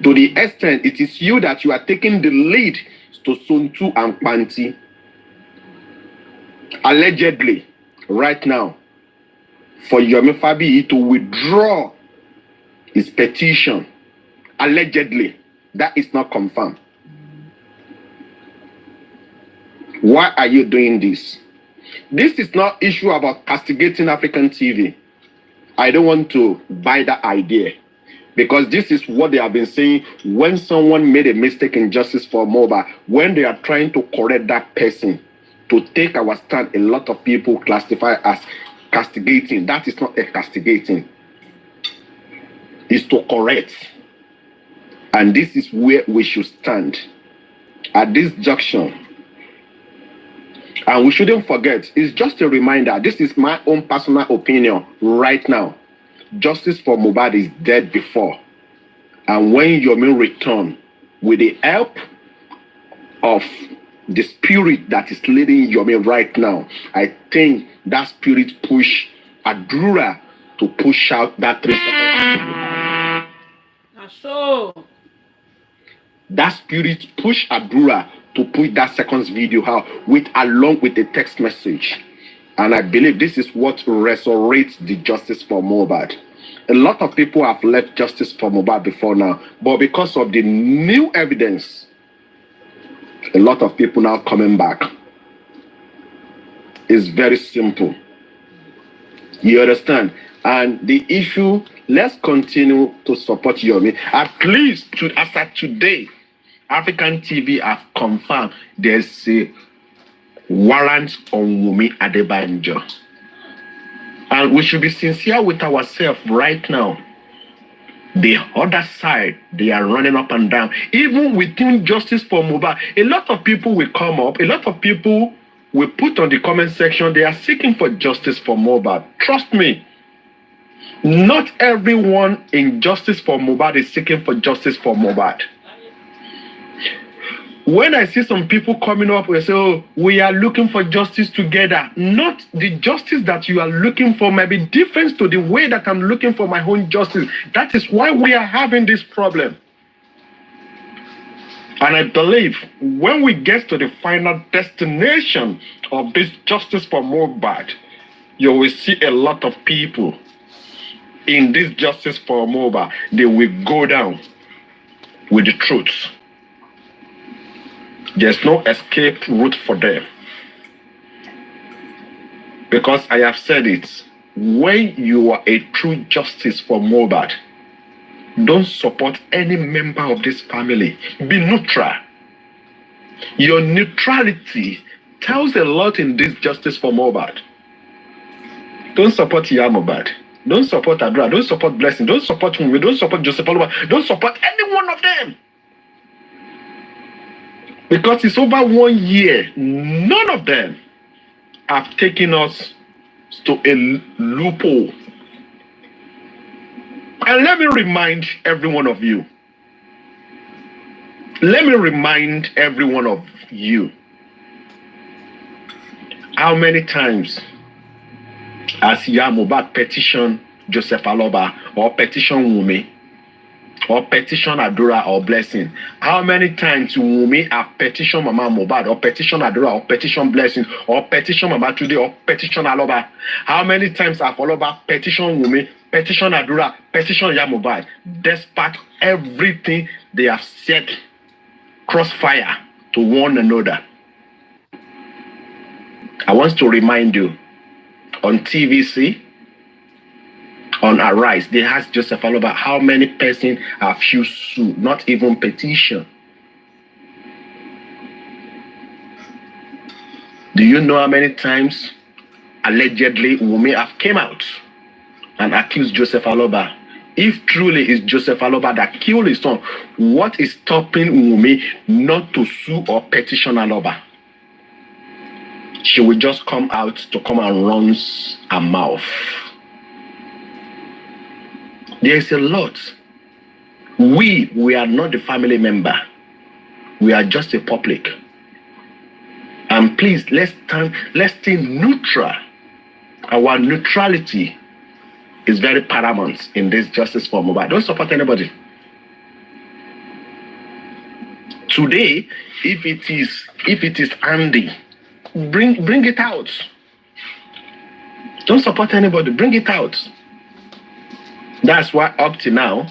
To the extent it is you that you are taking the lead to Sontu and Panti. Allegedly, right now, for Yomi Fabiyi to withdraw his petition. Allegedly, that is not confirmed. Why are you doing this? This is not issue about castigating African TV. I don't want to buy that idea, because this is what they have been saying when someone made a mistake in justice for Mohbad, when they are trying to correct that person. To take our stand, a lot of people classify as castigating. That is not a castigating. It's to correct. And this is where we should stand at this junction. And we shouldn't forget, it's just a reminder, this is my own personal opinion right now. Justice for Mohbad is dead before. And when Yomi return with the help of the spirit that is leading Yomi right now, I think that spirit push Adura to push out that 3 seconds. So that spirit push Adura to put that second video out along with the text message. And I believe this is what resurrects the justice for Mohbad. A lot of people have left justice for Mohbad before now, but because of the new evidence, a lot of people now coming back. It's very simple. You understand? And the issue, let's continue to support Yomi. At least, as of today, African TV have confirmed there's a warrant on Wunmi Adebanjo. And we should be sincere with ourselves right now. The other side, they are running up and down. Even within justice for Mohbad, a lot of people will come up, a lot of people will put on the comment section, they are seeking for justice for Mohbad. Trust me, not everyone in justice for Mohbad is seeking for justice for Mohbad. When I see some people coming up and say, oh, we are looking for justice together, not the justice that you are looking for might be different to the way that I'm looking for my own justice. That is why we are having this problem. And I believe when we get to the final destination of this justice for Mohbad, you will see a lot of people in this justice for Mohbad, they will go down with the truth. There's no escape route for them. Because I have said it, when you are a true justice for Mohbad, don't support any member of this family. Be neutral. Your neutrality tells a lot in this justice for Mohbad. Don't support Iya Mohbad. Don't support Adura. Don't support Blessing. Don't support Whtie. Don't support Joseph Oluwa. Don't support any one of them. Because it's over 1 year. None of them have taken us to a loophole. And let me remind every one of you. Let me remind every one of you. How many times has Mohbad petition Joseph Aloba or petition Wunmi or petition Adura or Blessing? How many times Wunmi have petition Mama Mohbad or petition Adura or petition Blessing or petition Mama Today or petition Aloba? How many times have Aloba petition Wunmi, petition Adura, petition Mohbad? Despite everything they have set crossfire to one another. I want to remind you, on TVC, on Arise, they asked Joseph Aloba how many persons have you sued, not even petition. Do you know how many times allegedly Wunmi have came out and accused Joseph Aloba? If truly it's Joseph Aloba that killed his son, what is stopping Wunmi not to sue or petition Aloba? She will just come out to come and run her mouth. There is a lot. We are not the family member. We are just a public. And please, let's stay neutral. Our neutrality is very paramount in this justice for Mohbad. Don't support anybody. Today, if it is Andy, bring it out. Don't support anybody. Bring it out. That's why up to now,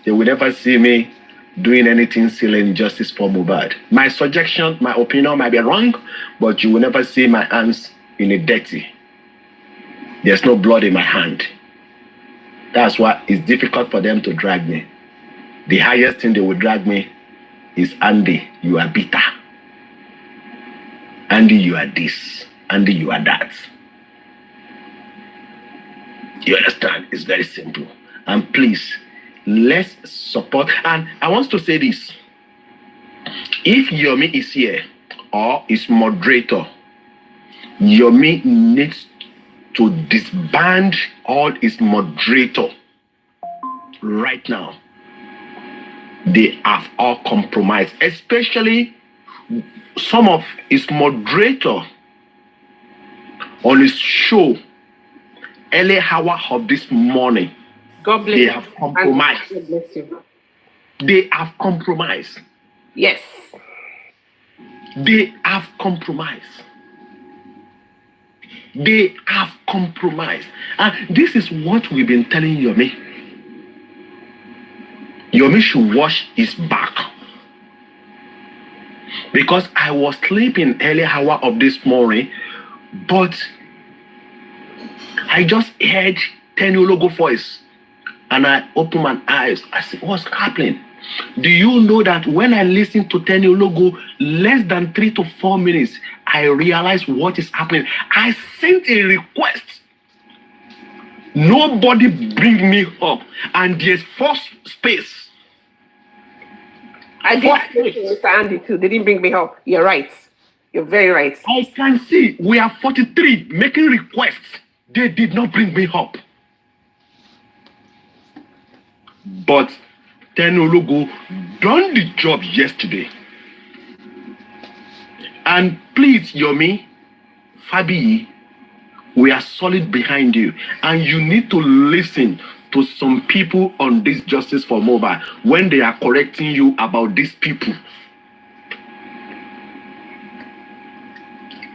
they will never see me doing anything silly in justice for Mohbad. My suggestion, my opinion might be wrong, but you will never see my hands in a dirty. There's no blood in my hand. That's why it's difficult for them to drag me. The highest thing they will drag me is, Andy, you are bitter. Andy, you are this. Andy, you are that. You understand? It's very simple. And please, let's support. And I want to say this. If Yomi is here or is moderator, Yomi needs to disband all his moderator right now. They have all compromised, especially some of his moderator on his show early hour of this morning. God bless they you. have compromised. God bless you. They have compromised. Yes. They have compromised. They have compromised. And this is what we've been telling Yomi. Yomi should wash his back. Because I was sleeping early hour of this morning, but I just heard Tenny logo voice. And I opened my eyes. I said, what's happening? Do you know that when I listened to Tenny logo, less than 3 to 4 minutes, I realized what is happening. I sent a request. Nobody bring me up. And there's first space. I did Mr. Andy too. They didn't bring me up. You're right. You're very right. I can see we are 43 making requests. They did not bring me up. But Tenologo done the job yesterday. And please, Yomi, Fabi, we are solid behind you. And you need to listen to some people on this justice for Mohbad when they are correcting you about these people.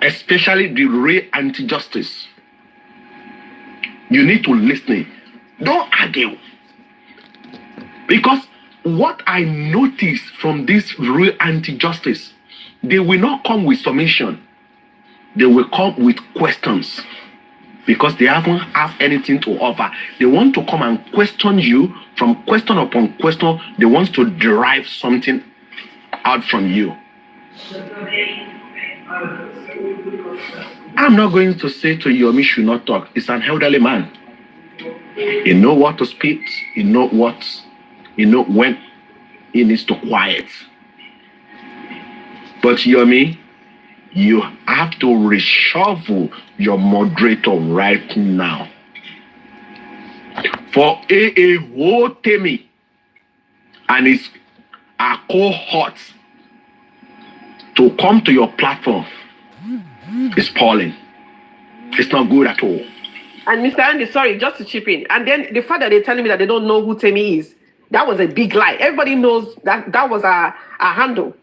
Especially the real anti-justice. You need to listen. Don't argue. Because what I noticed from this real anti-justice, they will not come with submission. They will come with questions. Because they haven't have anything to offer. They want to come and question you from question upon question. They want to derive something out from you. I'm not going to say to Yomi should not talk. He's an elderly man. He know what to speak. He know when he needs to quiet. But Yomi, you have to reshuffle your moderator right now. For Whtie and his cohorts to come to your platform is appalling. It's not good at all. And Mr. Andy, sorry, just to chip in. And then the fact that they're telling me that they don't know who Whtie is, that was a big lie. Everybody knows that was a handle.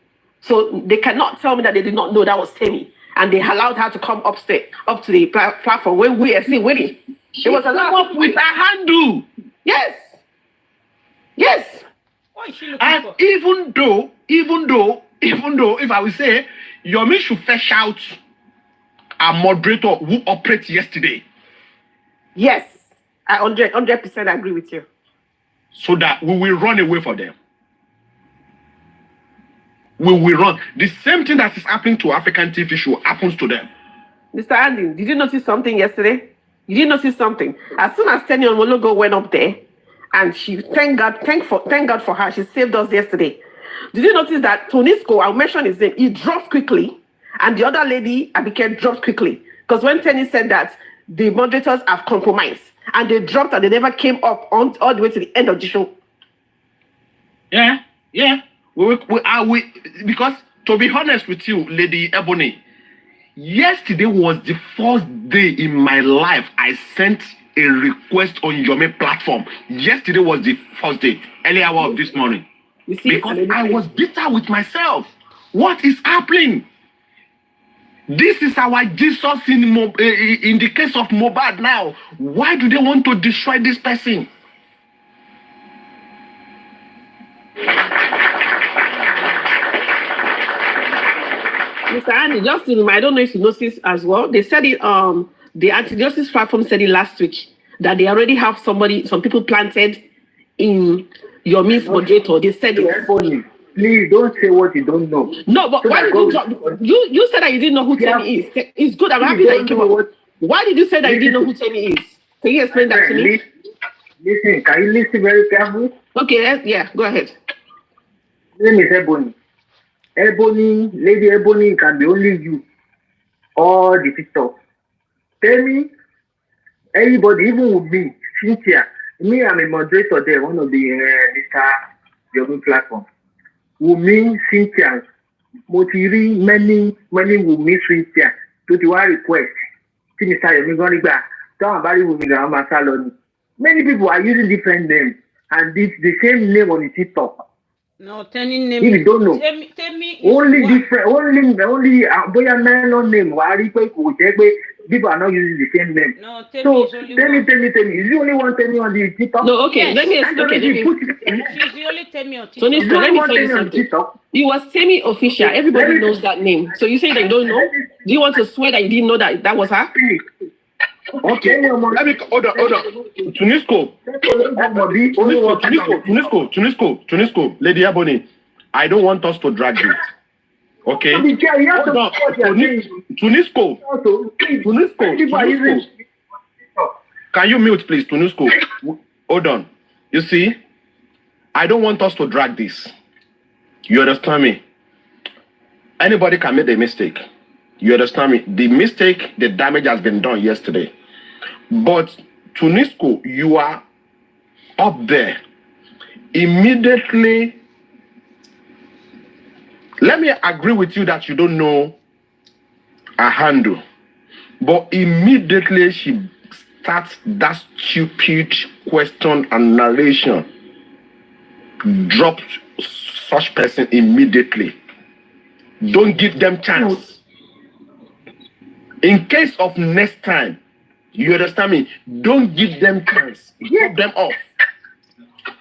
So they cannot tell me that they did not know that was Whtie. And they allowed her to come up to the platform when we are still waiting. It was allowed with a handle. Yes. Yes. What is she looking And for? even though, if I will say, Yomi should fetch out a moderator who operates yesterday, Yes. I 100% agree with you. so that we will run away from them. We will run. The same thing that is happening to African TV show happens to them. Mr. Andy, did you notice something yesterday? You didn't notice something. As soon as Tenny Onwologo went up there, and she thank God for her, she saved us yesterday. Did you notice that Tonisco, I'll mention his name, he dropped quickly, and the other lady, Abike, dropped quickly. Because when Tenny said that the moderators have compromised, and they dropped and they never came up all the way to the end of the show. Yeah. Because to be honest with you, Lady Ebony, yesterday was the first day in my life I sent a request on your platform. Yesterday was the first day, early hour of this morning. You see, because I was bitter with myself. What is happening? This is our Jesus in the case of Mohbad now. Why do they want to destroy this person? Mr. Andy, just I don't know if you noticed as well. They said it. The anti-justice platform said it last week that they already have some people planted in your moderator. They said it. Please don't say what you don't know. No, but why did you said that you didn't know who Whtie is? It's good. I'm happy that you came up. Why did you say that you didn't know who Whtie is? Can you explain that to me? Listen, can you listen very carefully? Okay, yeah, go ahead. Name is Ebony. Lady Ebony can be only you. All the TikTok. Tell me, anybody, even with me, Cynthia, me, I'm a moderator there, one of the Mr. Yomi platform. Wumi, Cynthia, Motiri, many Wumi, Cynthia, to the one request. Mr. Yomi going back. Many people are using different names, and it's the same name on the TikTok. No, Tenny name. If you don't know, Tell me only different, only Boya Melon name. People are not using the same name. No, tell So me. tell me. Is the only one tell me on the TikTok? No, okay. Yes. Let me She's the only tell me on TikTok. Tonisco, let me tell you something. You were semi-official. Everybody knows that name. So you say that you don't know? Do you want to swear that you didn't know that was her? Okay, let me hold on. Tunisco, Lady Ebony, I don't want us to drag this. Okay? Hold on. Tunisco. Can you mute, please, Tunisco? Hold on. You see, I don't want us to drag this. You understand me? Anybody can make a mistake. You understand me? The mistake, the damage has been done yesterday. But Tunisco, you are up there. Immediately, let me agree with you that you don't know a handle. But immediately she starts that stupid question and narration. Drop such person immediately. Don't give them chance. In case of next time, you understand me? Don't give them chance. Cut them off.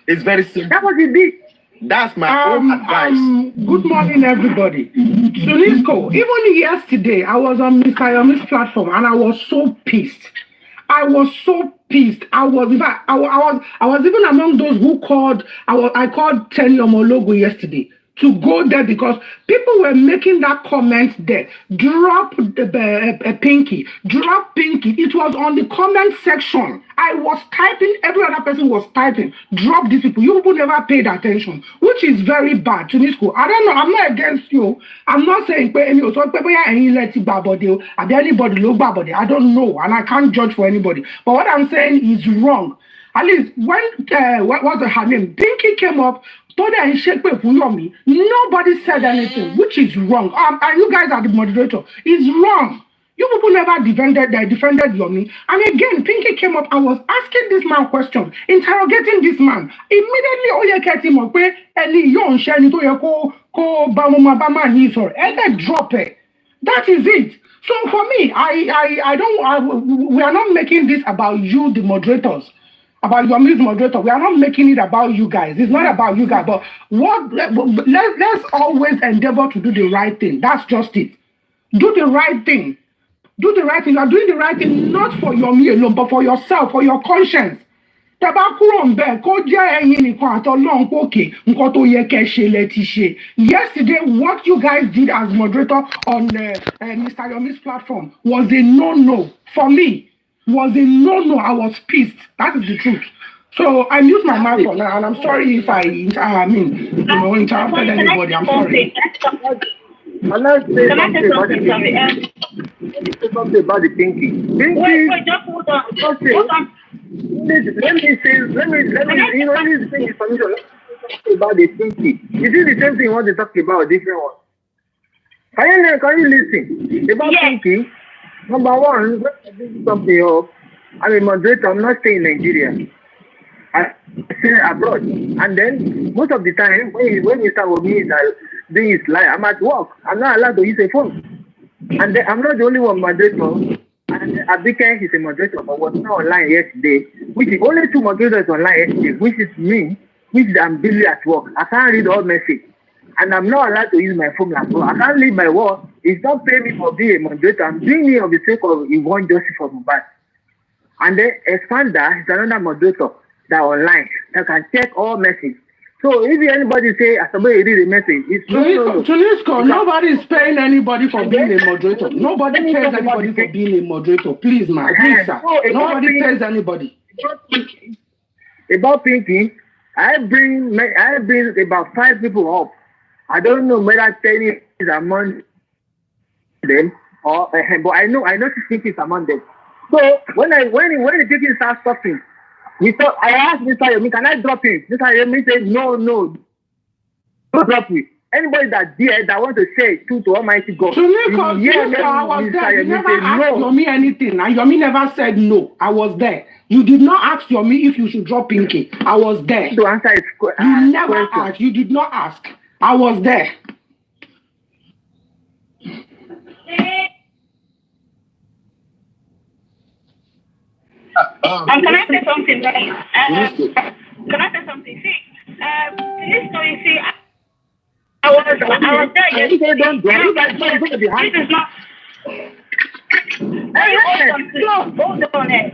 It's very simple. That was a big. That's my own advice. Good morning, everybody. Tunisco, even yesterday, I was on Mr. Yomi's platform and I was so pissed. I was even among those who called. I called Tenny Omologo yesterday to go there because people were making that comment there. Drop Pinky, drop Pinky. It was on the comment section. I was typing, every other person was typing. Drop these people. You people never paid attention, which is very bad to this school. I don't know. I'm not against you. I'm not saying anybody look. I don't know, and I can't judge for anybody. But what I'm saying is wrong. At least when what was her name? Pinky came up. Nobody said anything, which is wrong. And you guys are the moderator. It's wrong. You people never defended Yomi. And again, Pinky came up and was asking this man questions, interrogating this man. Immediately, him up, drop it. That is it. So for me, we are not making this about you, the moderators. About your Miss Moderator, we are not making it about you guys. It's not about you guys, but let's always endeavor to do the right thing. That's just it. Do the right thing. Do the right thing. You are doing the right thing not for your me alone, but for yourself, for your conscience. Yesterday, what you guys did as moderator on Mr. Yomi's platform was a no-no for me. Was a no-no. I was pissed. That is the truth. So I mute my mic for now, and I'm sorry if I interrupted anybody. I'm sorry. Can I say something about the Pinky? Wait, just hold on. Let me say information about the Pinky. Is it the same thing you want to talk about, different one? Can you listen? About Pinky, number one, let's do something up. I'm a moderator, I'm not staying in Nigeria. I stay abroad. And then most of the time when you start with me doing his live, I'm at work. I'm not allowed to use a phone. And then I'm not the only one moderator. And Abike is a moderator, but was not online yesterday, which is only 2 moderators online yesterday, which is me, which I'm busy at work. I can't read all messages. And I'm not allowed to use my phone as well. I can't leave my work. It's not paying me for being a moderator. I'm doing it on the sake of Yvonne Joseph for Mobile. And then Expander is another moderator that online that can check all messages. So if anybody say somebody read a message, it's Tunisco, nobody is paying anybody for being a moderator. Nobody pays anybody for being a moderator. Please, man. Please, sir. Nobody pays anybody. About Pinky, I bring about 5 people up. I don't know whether 10 is among them or but I know Pinky is among them. So when the Pinky starts talking, I asked Mr. Yomi, can I drop him? Mr. Yomi said, no, don't drop me. Anybody that want to say truth to Almighty God. Tunisco, I was there. You never asked Yomi anything. And Yomi never said no. I was there. You did not ask Yomi if you should drop Pinky. I was there. To answer his question. You never asked. You did not ask. I was there. Can I say something? Can I say something? See, this story, see, I was there yesterday. This is not. Hold on. Hey,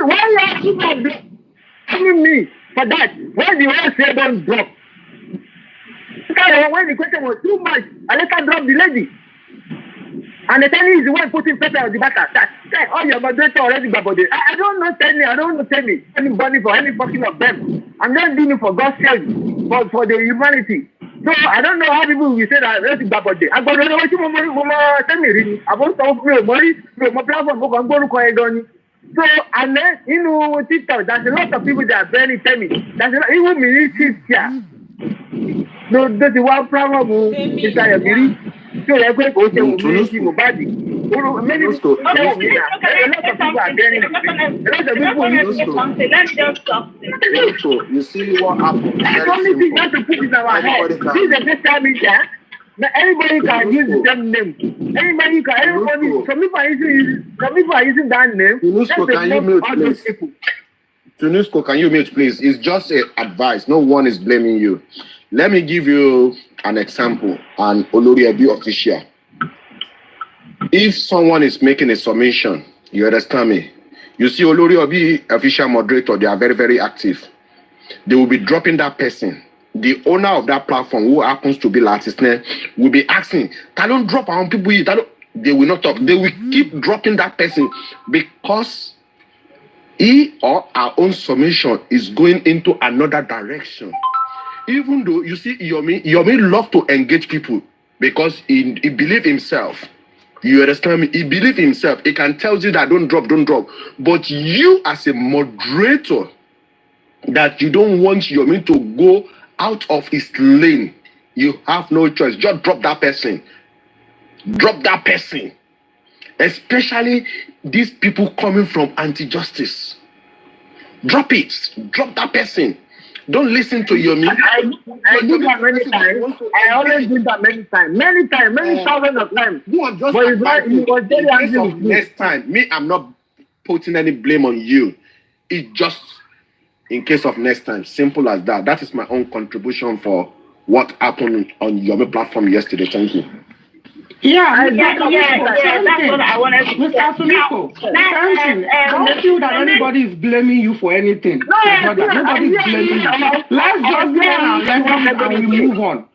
why are you telling me for that? Why do you want to say don't drop? When the question was too much, I let her drop the lady. And the Tenny is the one putting pressure on the matter. That all your moderator already got body. I don't know Tenny. I don't know Tenny. Anybody for any fucking of them. I'm not doing it for God's sake, for the humanity. So I don't know how people will say that already got body. I got to know what you want to tell me. Really, I want to talk to money. My platform. I'm going to call it on. So and then TikTok. There's a lot of people that are very Tenny. There's a lot even ministries here. No, that's the one problem. Mr. Yamiri. So you're going to go to Mobadi. Many people are getting you see what happens. Everybody got to put it in our head. This is the first time in there. Everybody can use the same name. Some people are using that name. Tunisco, can you mute, please? Tunisco, can you mute, please? It's just an advice. No one is blaming you. Let me give you an example, an Oloriabi official. If someone is making a submission, you understand me? You see, Oloriabi official moderator, they are very, very active. They will be dropping that person the owner of that platform, who happens to be Latisne, will be asking, don't drop our people here. They will not talk. They will keep dropping that person because he or our own submission is going into another direction. Even though, you see, Yomi love to engage people because he believes himself. You understand me? He believes himself. He can tell you that don't drop. But you as a moderator, that you don't want Yomi to go out of his lane, you have no choice. Just drop that person. Drop that person. Especially these people coming from anti-justice. Drop it. Drop that person. Don't listen to Yomi. I do that many times. I always do that many times, thousands of times. But was very angry with me. Next time, I'm not putting any blame on you. It's just in case of next time. Simple as that. That is my own contribution for what happened on Yomi platform yesterday. Thank you. Yeah, that's what I wanted to say. Mr. Suniko, don't feel that anybody is blaming you for anything. Nobody is blaming you. Let's just learn our lessons and we move on.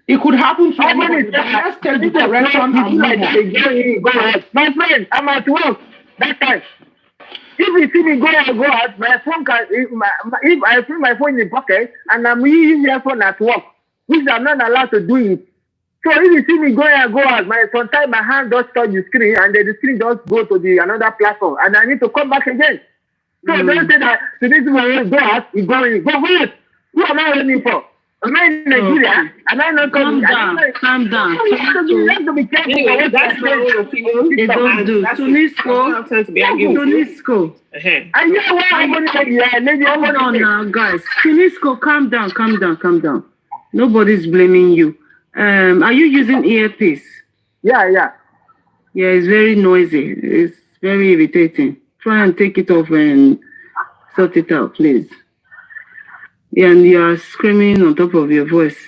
It could happen to anybody, but let's take the correction and move on. My friend, I'm at work that time. If you see me go out, my phone can, if I put my phone in the pocket and I'm using your phone at work, which I'm not allowed to do it. So if you see me go out, sometimes my hand just touch the screen and then the screen just go to the another platform and I need to come back again. So don't say that to this one go out, you go in. Go wait. Who am I running for? Am I in Nigeria? Am I not coming? Calm down. You have to be careful. Anyway, that's my own opinion. They don't do. Tunisco. I know what I'm going to say. Hold on now, guys. Tunisco, calm down. Nobody's blaming you. Are you using earpiece? Yeah. Yeah, it's very noisy. It's very irritating. Try and take it off and sort it out, please. Yeah, and you are screaming on top of your voice.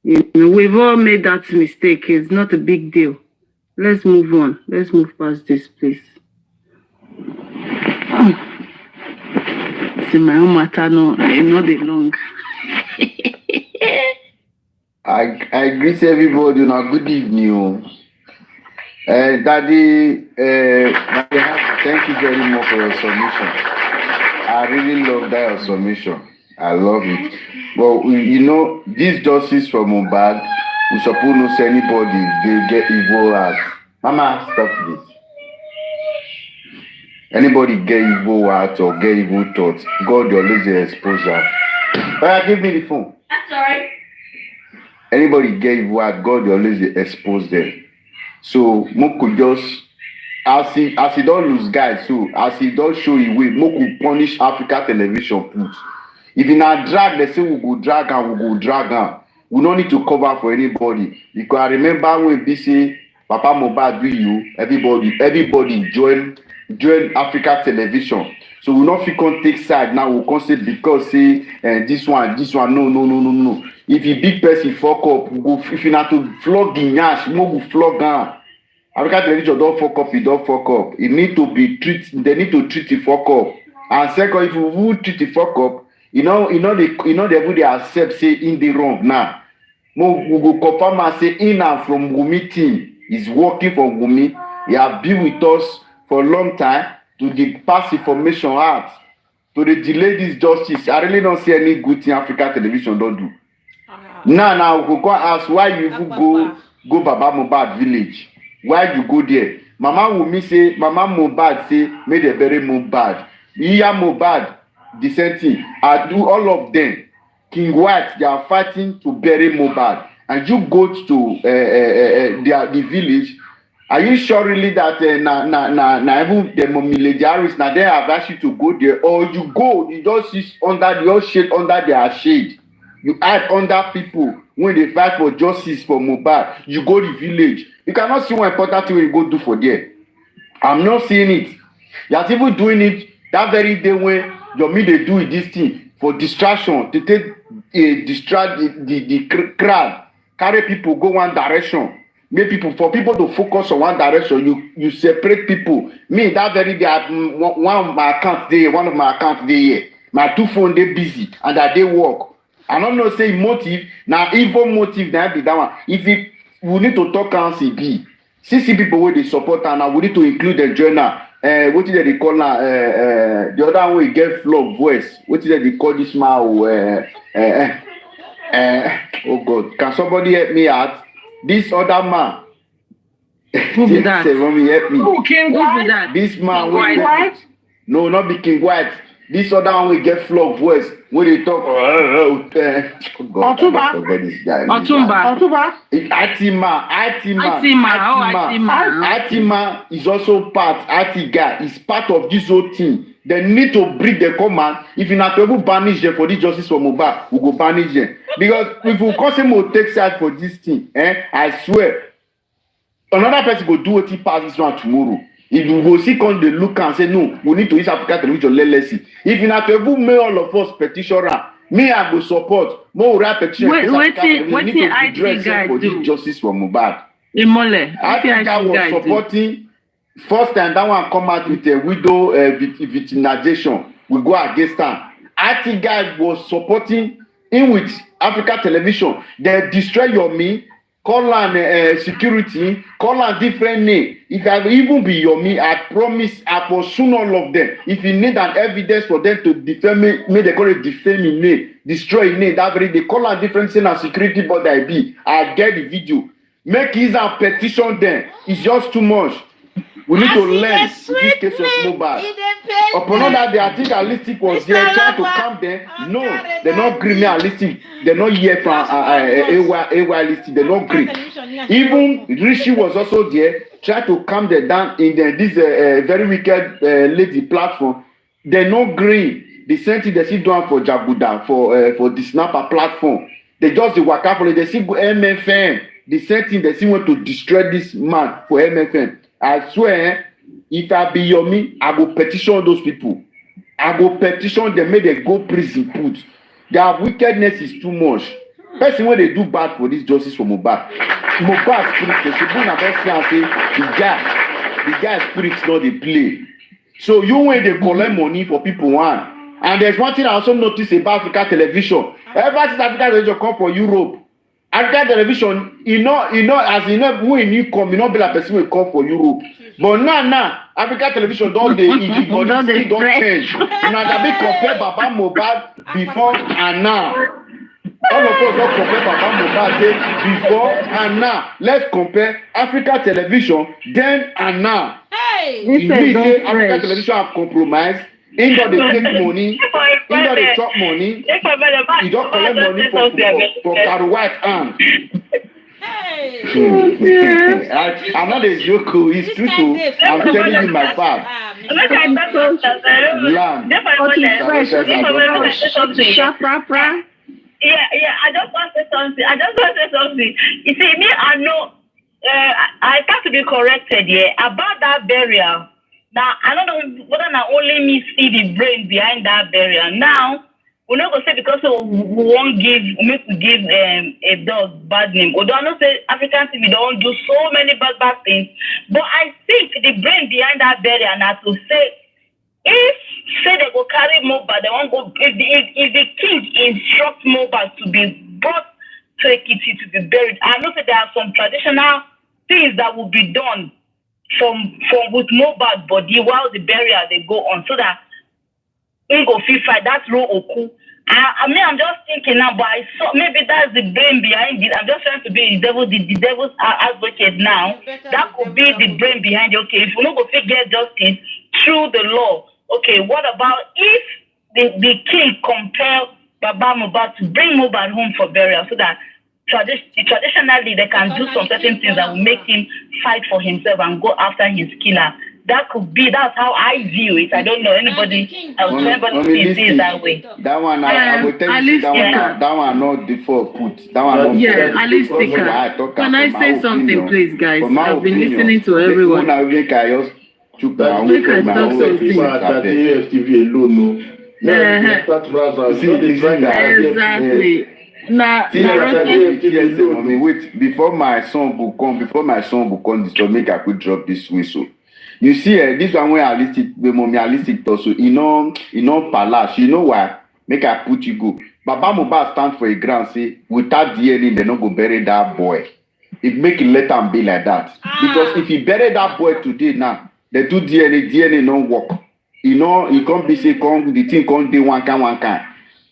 You know, we've all made that mistake. It's not a big deal. Let's move on. Let's move past this, please. See, my own matter, no, I'm not long. I greet everybody on a good evening. Daddy, thank you very much for your submission. I really love that your submission. I love it. But you know, this justice from Mohbad, we suppose not say anybody they get evil at. Mama, stop this. Anybody get evil at or get evil thoughts, God always expose that. Give me the phone. That's all right. Anybody get evil at, God always expose them. So Moku just as he don't lose guys, so as he don't show you way, Moku punish Africa television put. If in a drag, they say we go drag and we don't need to cover for anybody. Because I remember when they say Papa Mohbad do you, everybody join Africa television. So we not fit can take side now. We can say because say this one, no. If you big person fuck up, we go if you not to flog in yash, we go flog down. Africa television don't fuck up, it don't fuck up. It need to be treated. They need to treat the fuck up. And second, if you would treat the fuck up, they would accept say in the wrong now. We go confirm and say in and from Wumi team is working for Wumi. He have been with us for a long time to pass information out to the delay this justice. I really don't see any good thing Africa television don't do. Now we go ask why you go Baba Mohbad village. Why you go there? Mama Wumi say, Mama Mohbad say, may they bury Mohbad. Iya Mohbad, the same thing. I do all of them. King White, they are fighting to bury Mohbad. And you go to the village. Are you sure really that even the militaries now they have asked you to go there, or you go, you just sit under your shade, under their shade. You hide under people when they fight for justice for Mohbad. You go to the village. You cannot see one important thing you go do for there. I'm not seeing it. You're even doing it that very day when they do this thing for distraction to take distract the crowd, carry people go one direction. Make people to focus on one direction. You separate people. Me that very day, one of my accounts there here. My two phones they busy and that they work. I don't know say motive now evil motive that be that one. If we need to talk on CB, see people where they support and we need to include the journal. What is they call now? The other one we get flow of voice. What is they call this man? Oh God, can somebody help me out? This other man. Who be that? Say, mommy, help me. Who Kiññg? Who be that? This man. Kiññg White? No, not be Kiññg White. This other one we get flow of voice when they talk. Oh God, Otumba. this guy. Otumba. Atima is also part. Ati guy is part of this whole thing. They need to bring the command. If you not able banish them for this justice for Mohbad, we go banish them. Because if we cause him to take side for this thing, I swear, another person go do what he pass this one tomorrow. If you go see on the look and say no, we need to use Africa television. Let's see. If you not able make all of us petition, me I go support more right petition. What the IT guy for do? this justice for Mohbad. Imole. I think I was supporting. First time that one come out with a widow victimization, we go against them. I think guy was supporting in with Africa television. They destroy your me, call on security, call on different name. If I even be your me, I promise I pursue all of them. If you need an evidence for them to defame me, they call it defaming name, destroy name. That very they call on different thing and security, but I be. I get the video. Make his and petition them. It's just too much. We need to learn this case of Mohbad. Upon that day, I think Alistic was there trying to calm them. No, they're not green Alistic. They're not here from AY listing. They're not green. Even Rishi was also there trying to calm them down in this very wicked lady platform. They're not green. The same thing they see doing for Jabuda, for the Snapper platform. They just the waka for it. They see MFM. The same thing they see want to destroy this man for MFM. I swear, if I be Yomi, I go petition those people. I go petition them, make they go prison put. Their wickedness is too much. Person when they do bad for this justice for Mohbad. Mohbad spirit, they should bring about and say the guy spirit's not they play. So you when they collect money for people one. And there's one thing I also noticed about Africa television. Ever since Africa television come for Europe, Africa television, you know, as you know, when you come, you know, be like person will come for Europe. But now, Africa television don't change. You know, that be compare Baba Mohbad before and now. All of us don't compare Baba Mohbad before and now. Let's compare Africa television then and now. Hey, you say Africa television have compromised. In that they take money, in that they chop money, you don't collect money for Karuwat hand. I'm not a joke, it's true too. I'm telling you my part. Yeah, I just want to say something. You see, me, I know, I have to be corrected here about that burial. Now, I don't know whether not only me see the brain behind that burial. Now, we're not going to say because we won't give a dog bad name. Although I know say African TV don't do so many bad things. But I think the brain behind that burial now to say, if say they go carry Mohbad, they won't go, if the king instructs Mohbad to be brought to Ekiti to be buried, I know that there are some traditional things that will be done from with Mohbad body while the burial they go on, so that we go feel fight. That's no oku. I mean, I'm just thinking now, but I saw maybe that's the brain behind it. I'm just trying to be the devil's advocate now. That could be the brain behind it. Okay, if we don't go get justice through the law, okay, what about if the king compel Baba Mohbad to bring Mohbad home for burial, so that traditionally they can do some certain things that will make him fight for himself and go after his killer. That's how I view it. I don't know anybody sees it that way. That one I will tell you that one not before put. That one Alistica. Can I say something, please, guys? I've been listening to everyone. Exactly. Now, wait, before my son will come, this to make I could drop this whistle. You see, this one where I listed also, palace. You know why? Make I put you go. Baba Mohbad stand for a ground, say, without DNA, they not go bury that boy. It make it let them be like that. Because if you bury that boy today now, they do DNA no work. You know, it can't be say, the thing can't do one kind.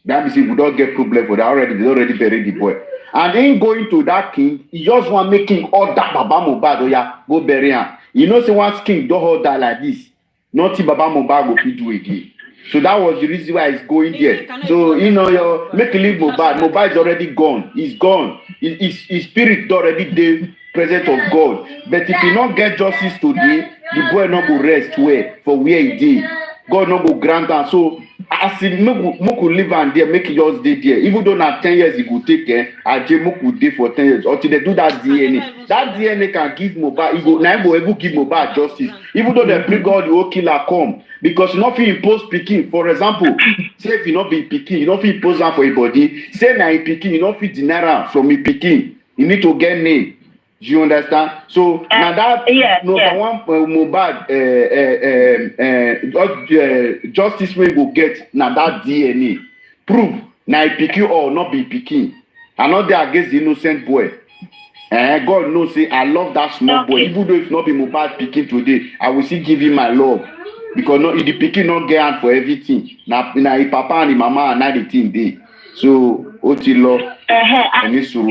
That means we don't get problem for that already. They already buried the boy. And then going to that king, he just want making all that Baba Mohbad, oh yeah, go bury him. You know, say once king don't hold that like this, nothing Baba Mohbad go fit do again. So that was the reason why he's going there. So, you know, your make leave Mohbad. Mohbad is already gone. He's gone. His spirit already there, presence of God. But if he not get justice today, the boy not go rest where for where he did. God not go grant him. So as he Moku live and there, make it just stay there. Even though now 10 years he go take care, I just Moku day for 10 years. Until they do that DNA. That DNA can give Mohbad, he go now able give Mohbad justice. Even though they bring all the old killer come. Because you not feel impose picking. For example, say if you not be picking, you not feel impose that for your body. Say now you picking, you not feel deny from me picking. You need to get name. Do you understand? So now that number one Mohbad justice wey go get now that DNA prove now he picking or not be picking. I not there against the innocent boy. God knows say I love that small boy. Even though if not be Mohbad picking today, I will still give him my love. Because no, the pikin not get hand for everything. Now his papa and his mama are not the thing there. So Whtie law and this so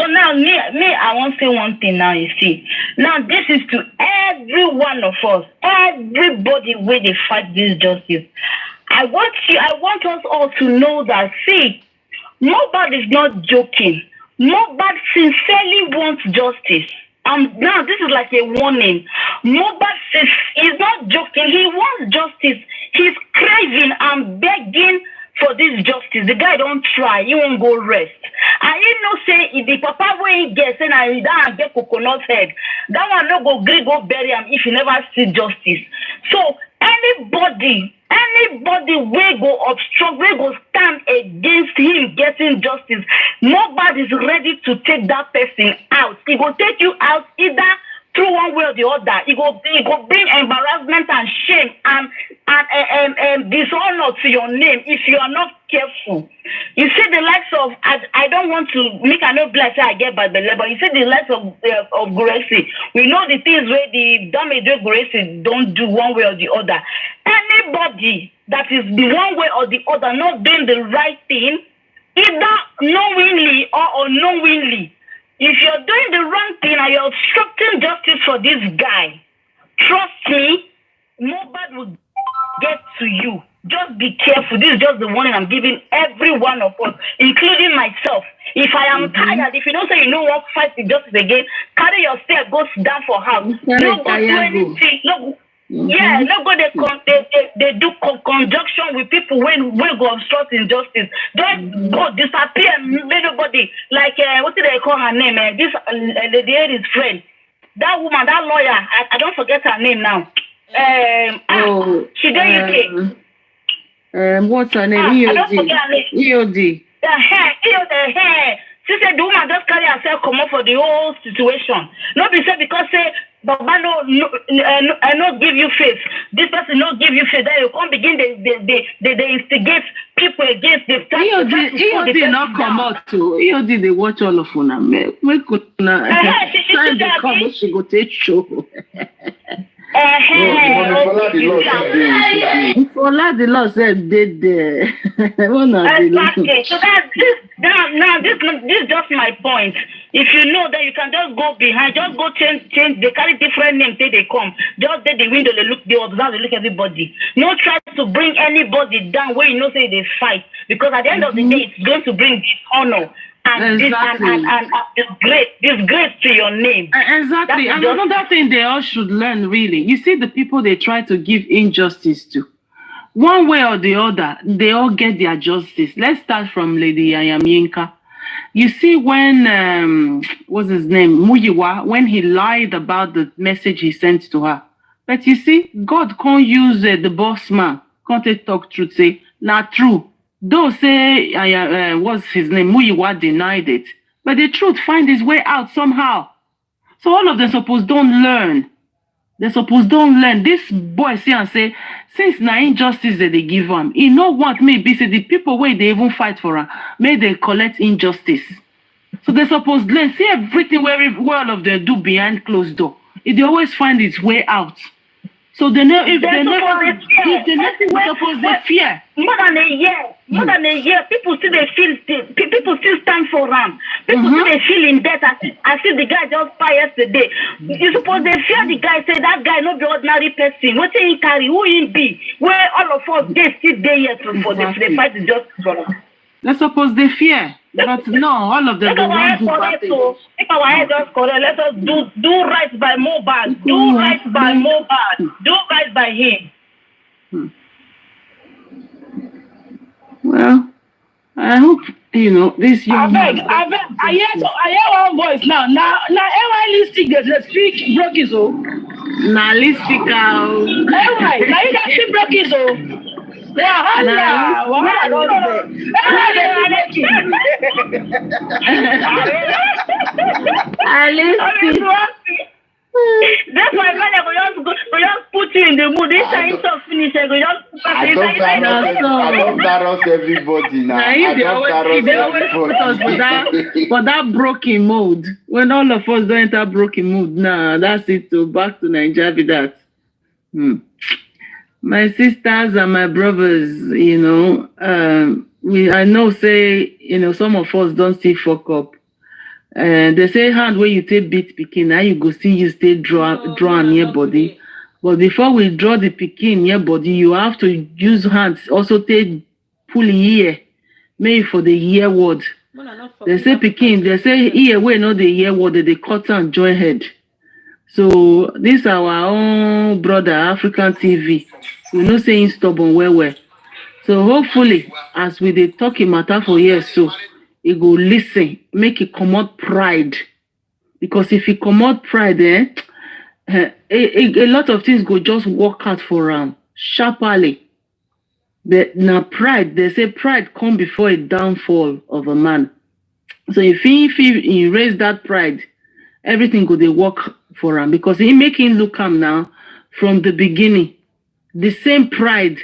now me I want to say one thing now. You see, now this is to every one of us, everybody where they fight this justice. I want us all to know that see, nobody is not joking. Nobody sincerely wants justice. Now this is like a warning. Mohbad says he's not joking. He wants justice. He's craving and begging for this justice. The guy don't try. He won't go rest. And you know say if the papa where he gets and I don't get coconut head, that one no go gree go bury him if he never see justice. So anybody will go obstruct, will go stand against him getting justice. Nobody is ready to take that person out. He will take you out either through one way or the other. He go bring embarrassment and shame and dishonor to your name if you are not careful. You see the likes of I don't want to make a no black say I get bad belly, but you see the likes of Gracie. We know the things where the damage Gracie don't do one way or the other. Anybody that is the one way or the other not doing the right thing, either knowingly or unknowingly, if you're doing the wrong thing and you're obstructing justice for this guy, trust me, nobody will get to you. Just be careful. This is just the warning I'm giving every one of us, including myself. If I am tired, if you don't say you know what, fight the justice again, carry yourself, go down for house. No go do anything. No. Yeah, no go they do conjunction with people when go obstruct injustice. Don't go disappear. Nobody like what did they call her name? This lady is friend. That woman, that lawyer. I don't forget her name now. She did UK. What's her name? EOD. She said the woman just carry herself come up for the whole situation. Not be said because say Baba no give you faith. This person no give you faith. Then you can't begin they instigate people against the EOD not come out too. EOD they watch all of una. We could time they come she go take show. For the law said did there. Exactly. So this is just my point. If you know that you can just go behind, just go change. They carry different names till they come. Just at the window, they observe, they look everybody. No try to bring anybody down where you know say they fight. Because at the end of the day, it's going to bring dishonor. And disgrace to your name. Exactly. And another thing they all should learn, really. You see the people they try to give injustice to. One way or the other, they all get their justice. Let's start from Lady Yinka. You see when, what's his name, Muyiwa, when he lied about the message he sent to her. But you see, God can't use the boss man. Can't talk truth, say, not true. Though say, what's his name, Muyiwa denied it. But the truth find its way out somehow. So all of them suppose don't learn. They suppose don't learn. This boy see and say, since na injustice that they give him, he no want maybe say the people where they even fight for him, may they collect injustice. So they suppose learn. See everything where all of them do behind closed door. They always find its way out. So they know if they never suppose they fear. More than a year, people still they feel people still stand for them. People still they feel in debt as if the guy just fired yesterday. You suppose they fear the guy, say that guy not be ordinary person. What he carry, who he be? Where all of us they still there yet for the fight to justice for them. They suppose they fear. But no, all of them don't do bad things. If our head just correct, let us do right by Mohbad. Do right by Mohbad. Do right by him. Well, I hope this young man. I hear one voice now. Now, realistic they speak broken so. Na listica. Now you can speak broken so. Yeah, that's why when we just put you in the mood. This time to finish, we just I don't carry everybody now. They always put us for that broken mode. When all of us don't enter broken mood, nah, that's it. So back to Nigeria with that. My sisters and my brothers, I know say, some of us don't see fuck up. They say hand where you take beat pikin, now you go see you stay draw on your body. But before we draw the pikin your body, you have to use hands, also take pull ear, maybe for the ear word. They say pikin, they say ear where not the ear word, they cut and join head. So this our own brother African TV. We know saying stubborn well. So hopefully, as we dey talk in matter for years, so he go listen, make it come out pride. Because if he come out pride, a lot of things go just work out for him sharply. Now pride, they say pride come before a downfall of a man. So if he raise that pride, everything go dey work for him because he make him look him now from the beginning. The same pride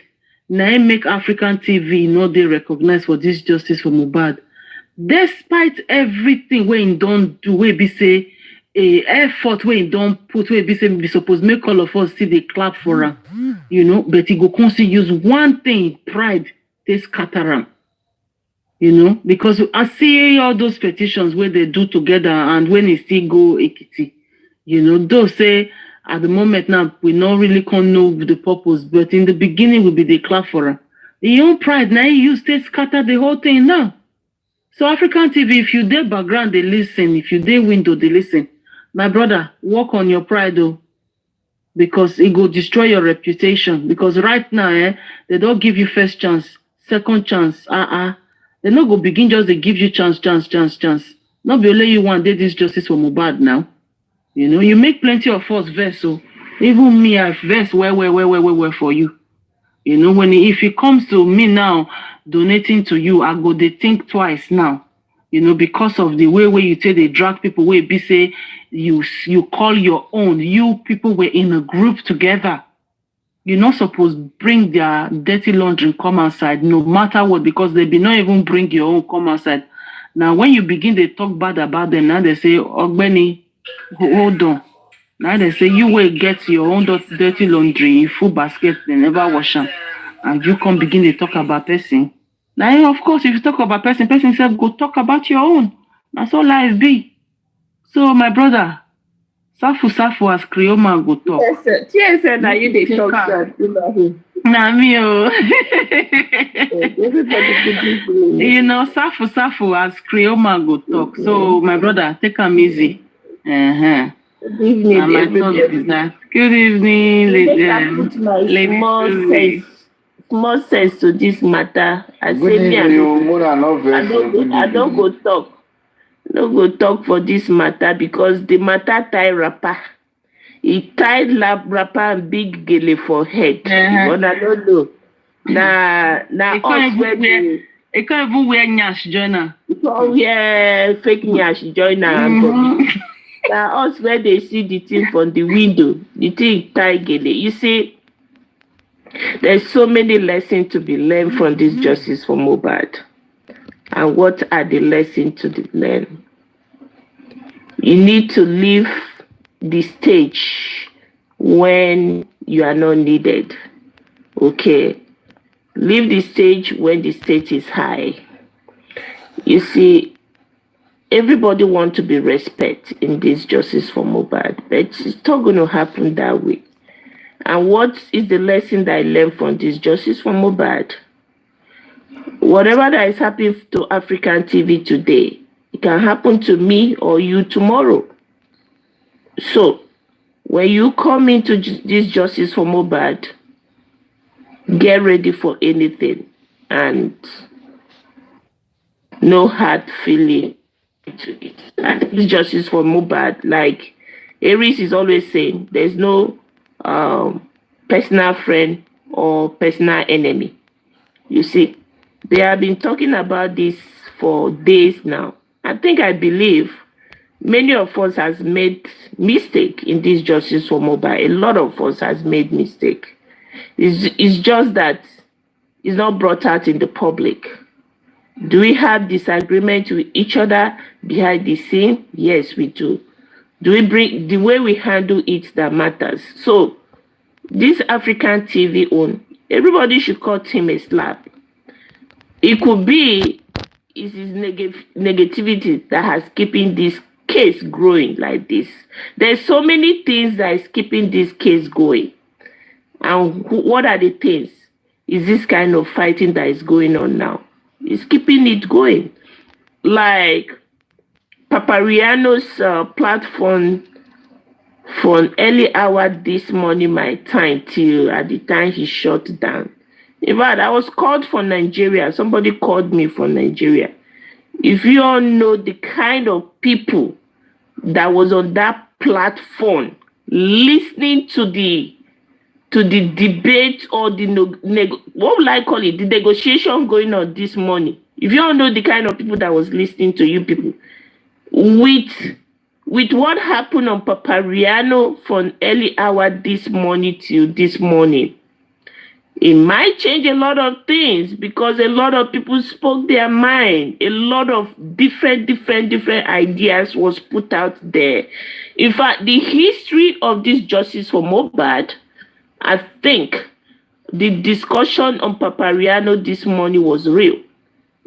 now make African TV not they recognize for this justice for Mohbad. Despite everything where he don't do, where be say a effort where he don't put, where be say be supposed make all of us see they clap for him, but he go constantly use one thing, pride, they scatter him. Because I see all those petitions where they do together and when he still go Ekiti, those say at the moment now we not really can know the purpose, but in the beginning will be the clap for him. Your own pride now you stay scatter the whole thing now. So African TV, if you dare background they listen, if you dare window they listen. My brother, work on your pride though, because it go destroy your reputation. Because right now, they don't give you first chance, second chance. They not go begin just they give you chance. Not be only you want this justice for Mohbad now. You make plenty of us verse, so even me I verse where for you. If it comes to me now donating to you, I go they think twice now. Because of the way where you say they drag people where be say you call your own. You people were in a group together. You're not supposed to bring their dirty laundry come outside, no matter what, because they be not even bring your own come outside. Now when you begin to talk bad about them, now they say, Ogbeni, hold on. Now they say you will get your own dirty laundry in full basket, they never wash them. And you come begin to talk about person. Now, of course, if you talk about person said, go talk about your own. That's all life be. So, my brother, Safu as Creoma go talk. Yes, sir. Now you they talk, sir. Nah, me, Safu as Creoma go talk. So, my brother, take him easy. Good evening, everybody. Good evening, ladies. More sense to this matter. I say I don't go talk. No go talk for this matter because the matter tie rapper. He tied rapper and big gele for head. But I don't know. Now us where it can't even wear nyash joiner. It can't wear fake nyash joiner. Now us where they see the thing from the window, the thing tiger. You see, there's so many lessons to be learned from this justice for Mohbad. And what are the lessons to learn? You need to leave the stage when you are not needed. Okay? Leave the stage when the stage is high. You see, everybody wants to be respected in this justice for Mohbad, but it's not going to happen that way. And what is the lesson that I learned from this justice for Mohbad? Whatever that is happening to African TV today, it can happen to me or you tomorrow. So, when you come into this justice for Mohbad, get ready for anything and no hard feeling to it. And this justice for Mohbad, like Aries is always saying, there's no personal friend or personal enemy. You see, they have been talking about this for days now. I believe many of us has made mistake in this justice for Mohbad. A lot of us has made mistake. It's just that it's not brought out in the public. Do we have disagreement with each other behind the scene? Yes, we do. Do we bring the way we handle it that matters? So this African TV own, everybody should cut him a slap. It could be his negativity that has keeping this case growing like this. There's so many things that is keeping this case going. And what are the things? Is this kind of fighting that is going on now? It's keeping it going. Like Papariano's platform from early hour this morning, my time, till at the time he shut down. In fact, I was called from Nigeria. Somebody called me from Nigeria. If you all know the kind of people that was on that platform listening to the debate or the what would I call it? The negotiation going on this morning. If you all know the kind of people that was listening to you people, with what happened on Papariano from early hour this morning till this morning, it might change a lot of things because a lot of people spoke their mind. A lot of different ideas was put out there. In fact, the history of this justice for Mohbad, I think the discussion on Papariano this morning was real.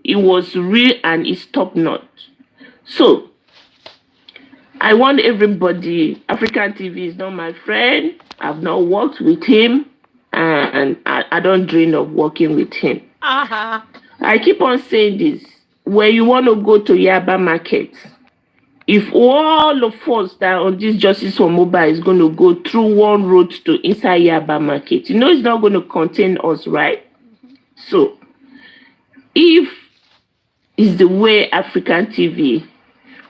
It was real and it's top notch. So, I want everybody, African TV is not my friend. I've not worked with him. And I don't dream of working with him. I keep on saying this. When you want to go to Yaba Market, if all of us that are on this justice for Mohbad is going to go through one road to inside Yaba Market, you know it's not going to contain us, right? So, if it's the way African TV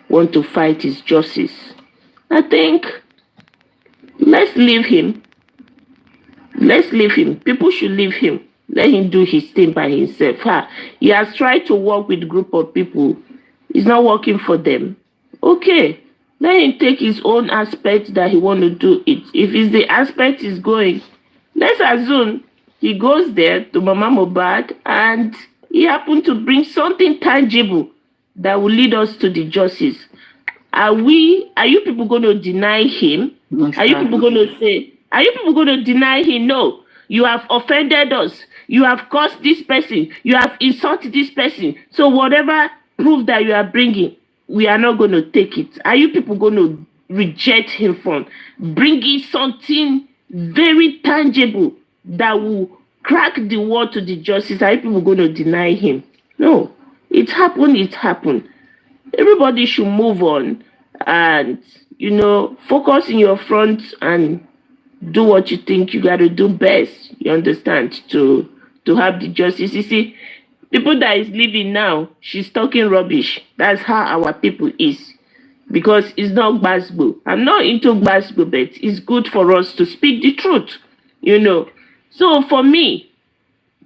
want to fight his justice, I think let's leave him. Let's leave him. People should leave him. Let him do his thing by himself. He has tried to work with a group of people. It's not working for them. Okay. Let him take his own aspect that he want to do it. If it's the aspect he's going, let's assume he goes there to Mama Mohbad and he happened to bring something tangible that will lead us to the justice. Are you people going to deny him? Are you people going to say, are you people going to deny him? No. You have offended us. You have caused this person. You have insulted this person. So whatever proof that you are bringing, we are not going to take it. Are you people going to reject him from bringing something very tangible that will crack the word to the justice? Are you people going to deny him? No. It happened. It happened. Everybody should move on and, focus in your front and do what you think you got to do best, you understand, to have the justice. You see, people that is living now, she's talking rubbish. That's how our people is. Because it's not Gbasgbo. I'm not into Gbasgbo, but it's good for us to speak the truth, So for me,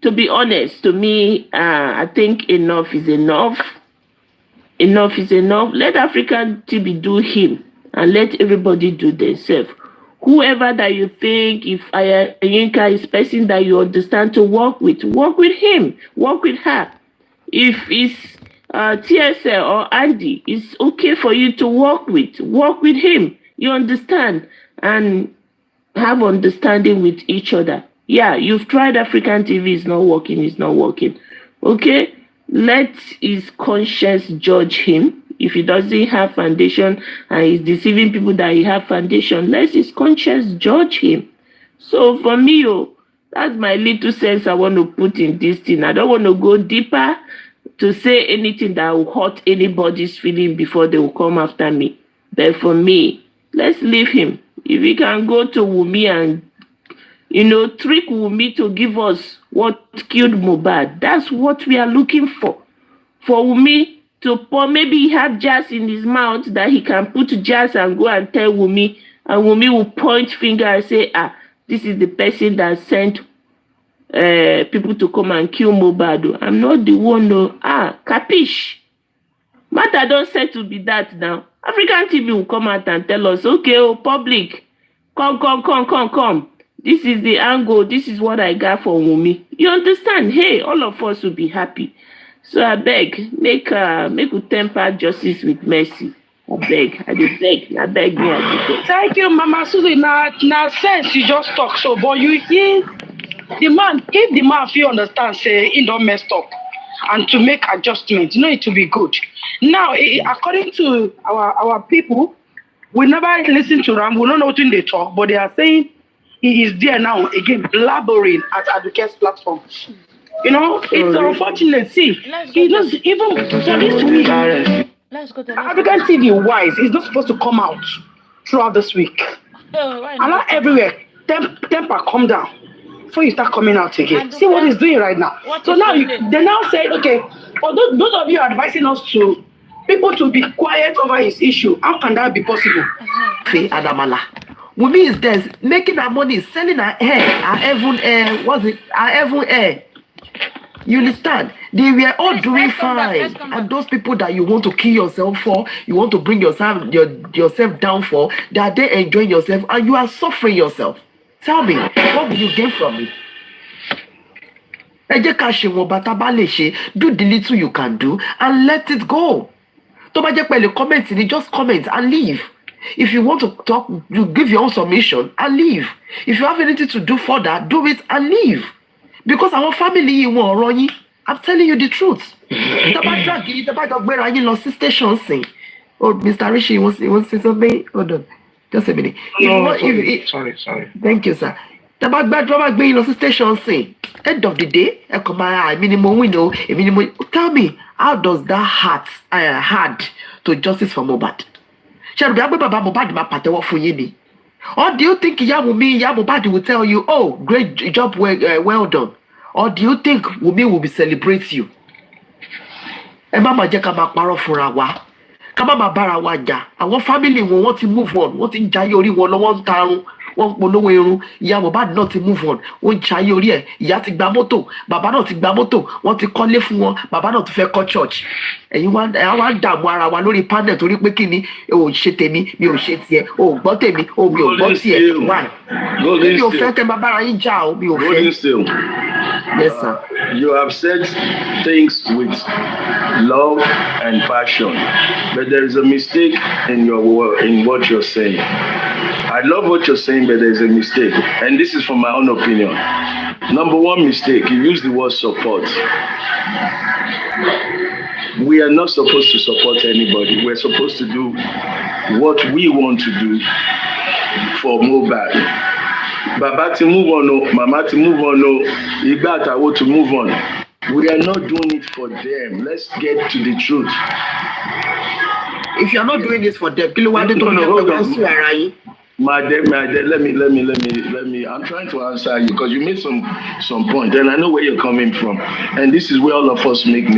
to be honest, to me, I think enough is enough. Enough is enough. Let African TV do him and let everybody do themselves. Whoever that you think, if Kiññg is person that you understand to work with him, work with her. If it's TSL or Andy, it's okay for you to work with him. You understand and have understanding with each other. Yeah, you've tried African TV, it's not working. Okay, let his conscience judge him. If he doesn't have foundation and he's deceiving people that he have foundation, let his conscience judge him. So for me, that's my little sense I want to put in this thing. I don't want to go deeper to say anything that will hurt anybody's feeling before they will come after me. But for me, let's leave him. If he can go to Whtie and, trick Whtie to give us what killed Mohbad, that's what we are looking for. For Whtie to pour, maybe he have jazz in his mouth that he can put jazz and go and tell Whtie, and Whtie will point finger and say, this is the person that sent people to come and kill Mohbad. I'm not the one, capiche. Matter don't say to be that now. African TV will come out and tell us, okay, public, come. This is the angle. This is what I got for Whtie. You understand? Hey, all of us will be happy. So I beg, make we temper justice with mercy. I beg. Thank you, Mama Susie. Now sense you just talk so, but you hear the man. If the man feel understand, say he don't messed up, and to make adjustments, it will be good. Now, according to our people, we never listen to them. We don't know what they talk, but they are saying he is there now again, blabbering at Aduke's platform. It's unfortunate. See, he does even for this week. African TV wise, it's not supposed to come out throughout this week. And not everywhere. Temper, calm down before you start coming out again. See what he's doing right now. So now they now say, okay, for those of you advising us to people to be quiet over his issue, how can that be possible? Adamala. Whtie is there making her money, selling her hair, her heaven air. Her heaven air. You understand? They were all doing fine. And those people that you want to kill yourself for, you want to bring yourself down for, they are there enjoying yourself and you are suffering yourself. Tell me, what will you gain from it? Do the little you can do and let it go. Just comment and leave. If you want to talk, you give your own submission and leave. If you have anything to do further, do it and leave. Because our family, I'm telling you the truth. Oh, Mr. Rishi, you want to say something? Hold on. Just a minute. Sorry. Thank you, sir. End of the day, tell me, how does that hard to justice for Mohbad? Or do you think Mohbad will tell you, oh, great job, well done? Or do you think Whtie will be celebrate you? Our family will want to move on. Want to enjoy your one town. Mohbad not to move on. Wọ́n jayé orí ẹ̀, ìyá ti gba mọ́tò, bàbá náà ti gba mọ́tò, wọ́n ti kọ́lé fún wọn, bàbá náà ti fẹ́ kọ́ church. Ẹ̀yin wá dààmú ara wa lórí panel torí pé kí ni ò ṣe tèmi, mi ò ṣe tiẹ̀, ò gbọ́ tèmi, mi ò gbọ́ tiẹ̀. Why? Mi ò fẹ́ kẹ́ máa bára yín jà o, mi ò fẹ́. Yes, sir. You have said things with love and passion, but there is a mistake in what you're saying. I love what you're saying, but there's a mistake. And this is from my own opinion. Number one mistake, you use the word support. We are not supposed to support anybody. We're supposed to do what we want to do for Mohbad. Baba to move on, Mama to move on, Igba to move on. We are not doing it for them. Let's get to the truth. If you're not doing this for them, let me. I'm trying to answer you because you made some point, and I know where you're coming from, and this is where all of us make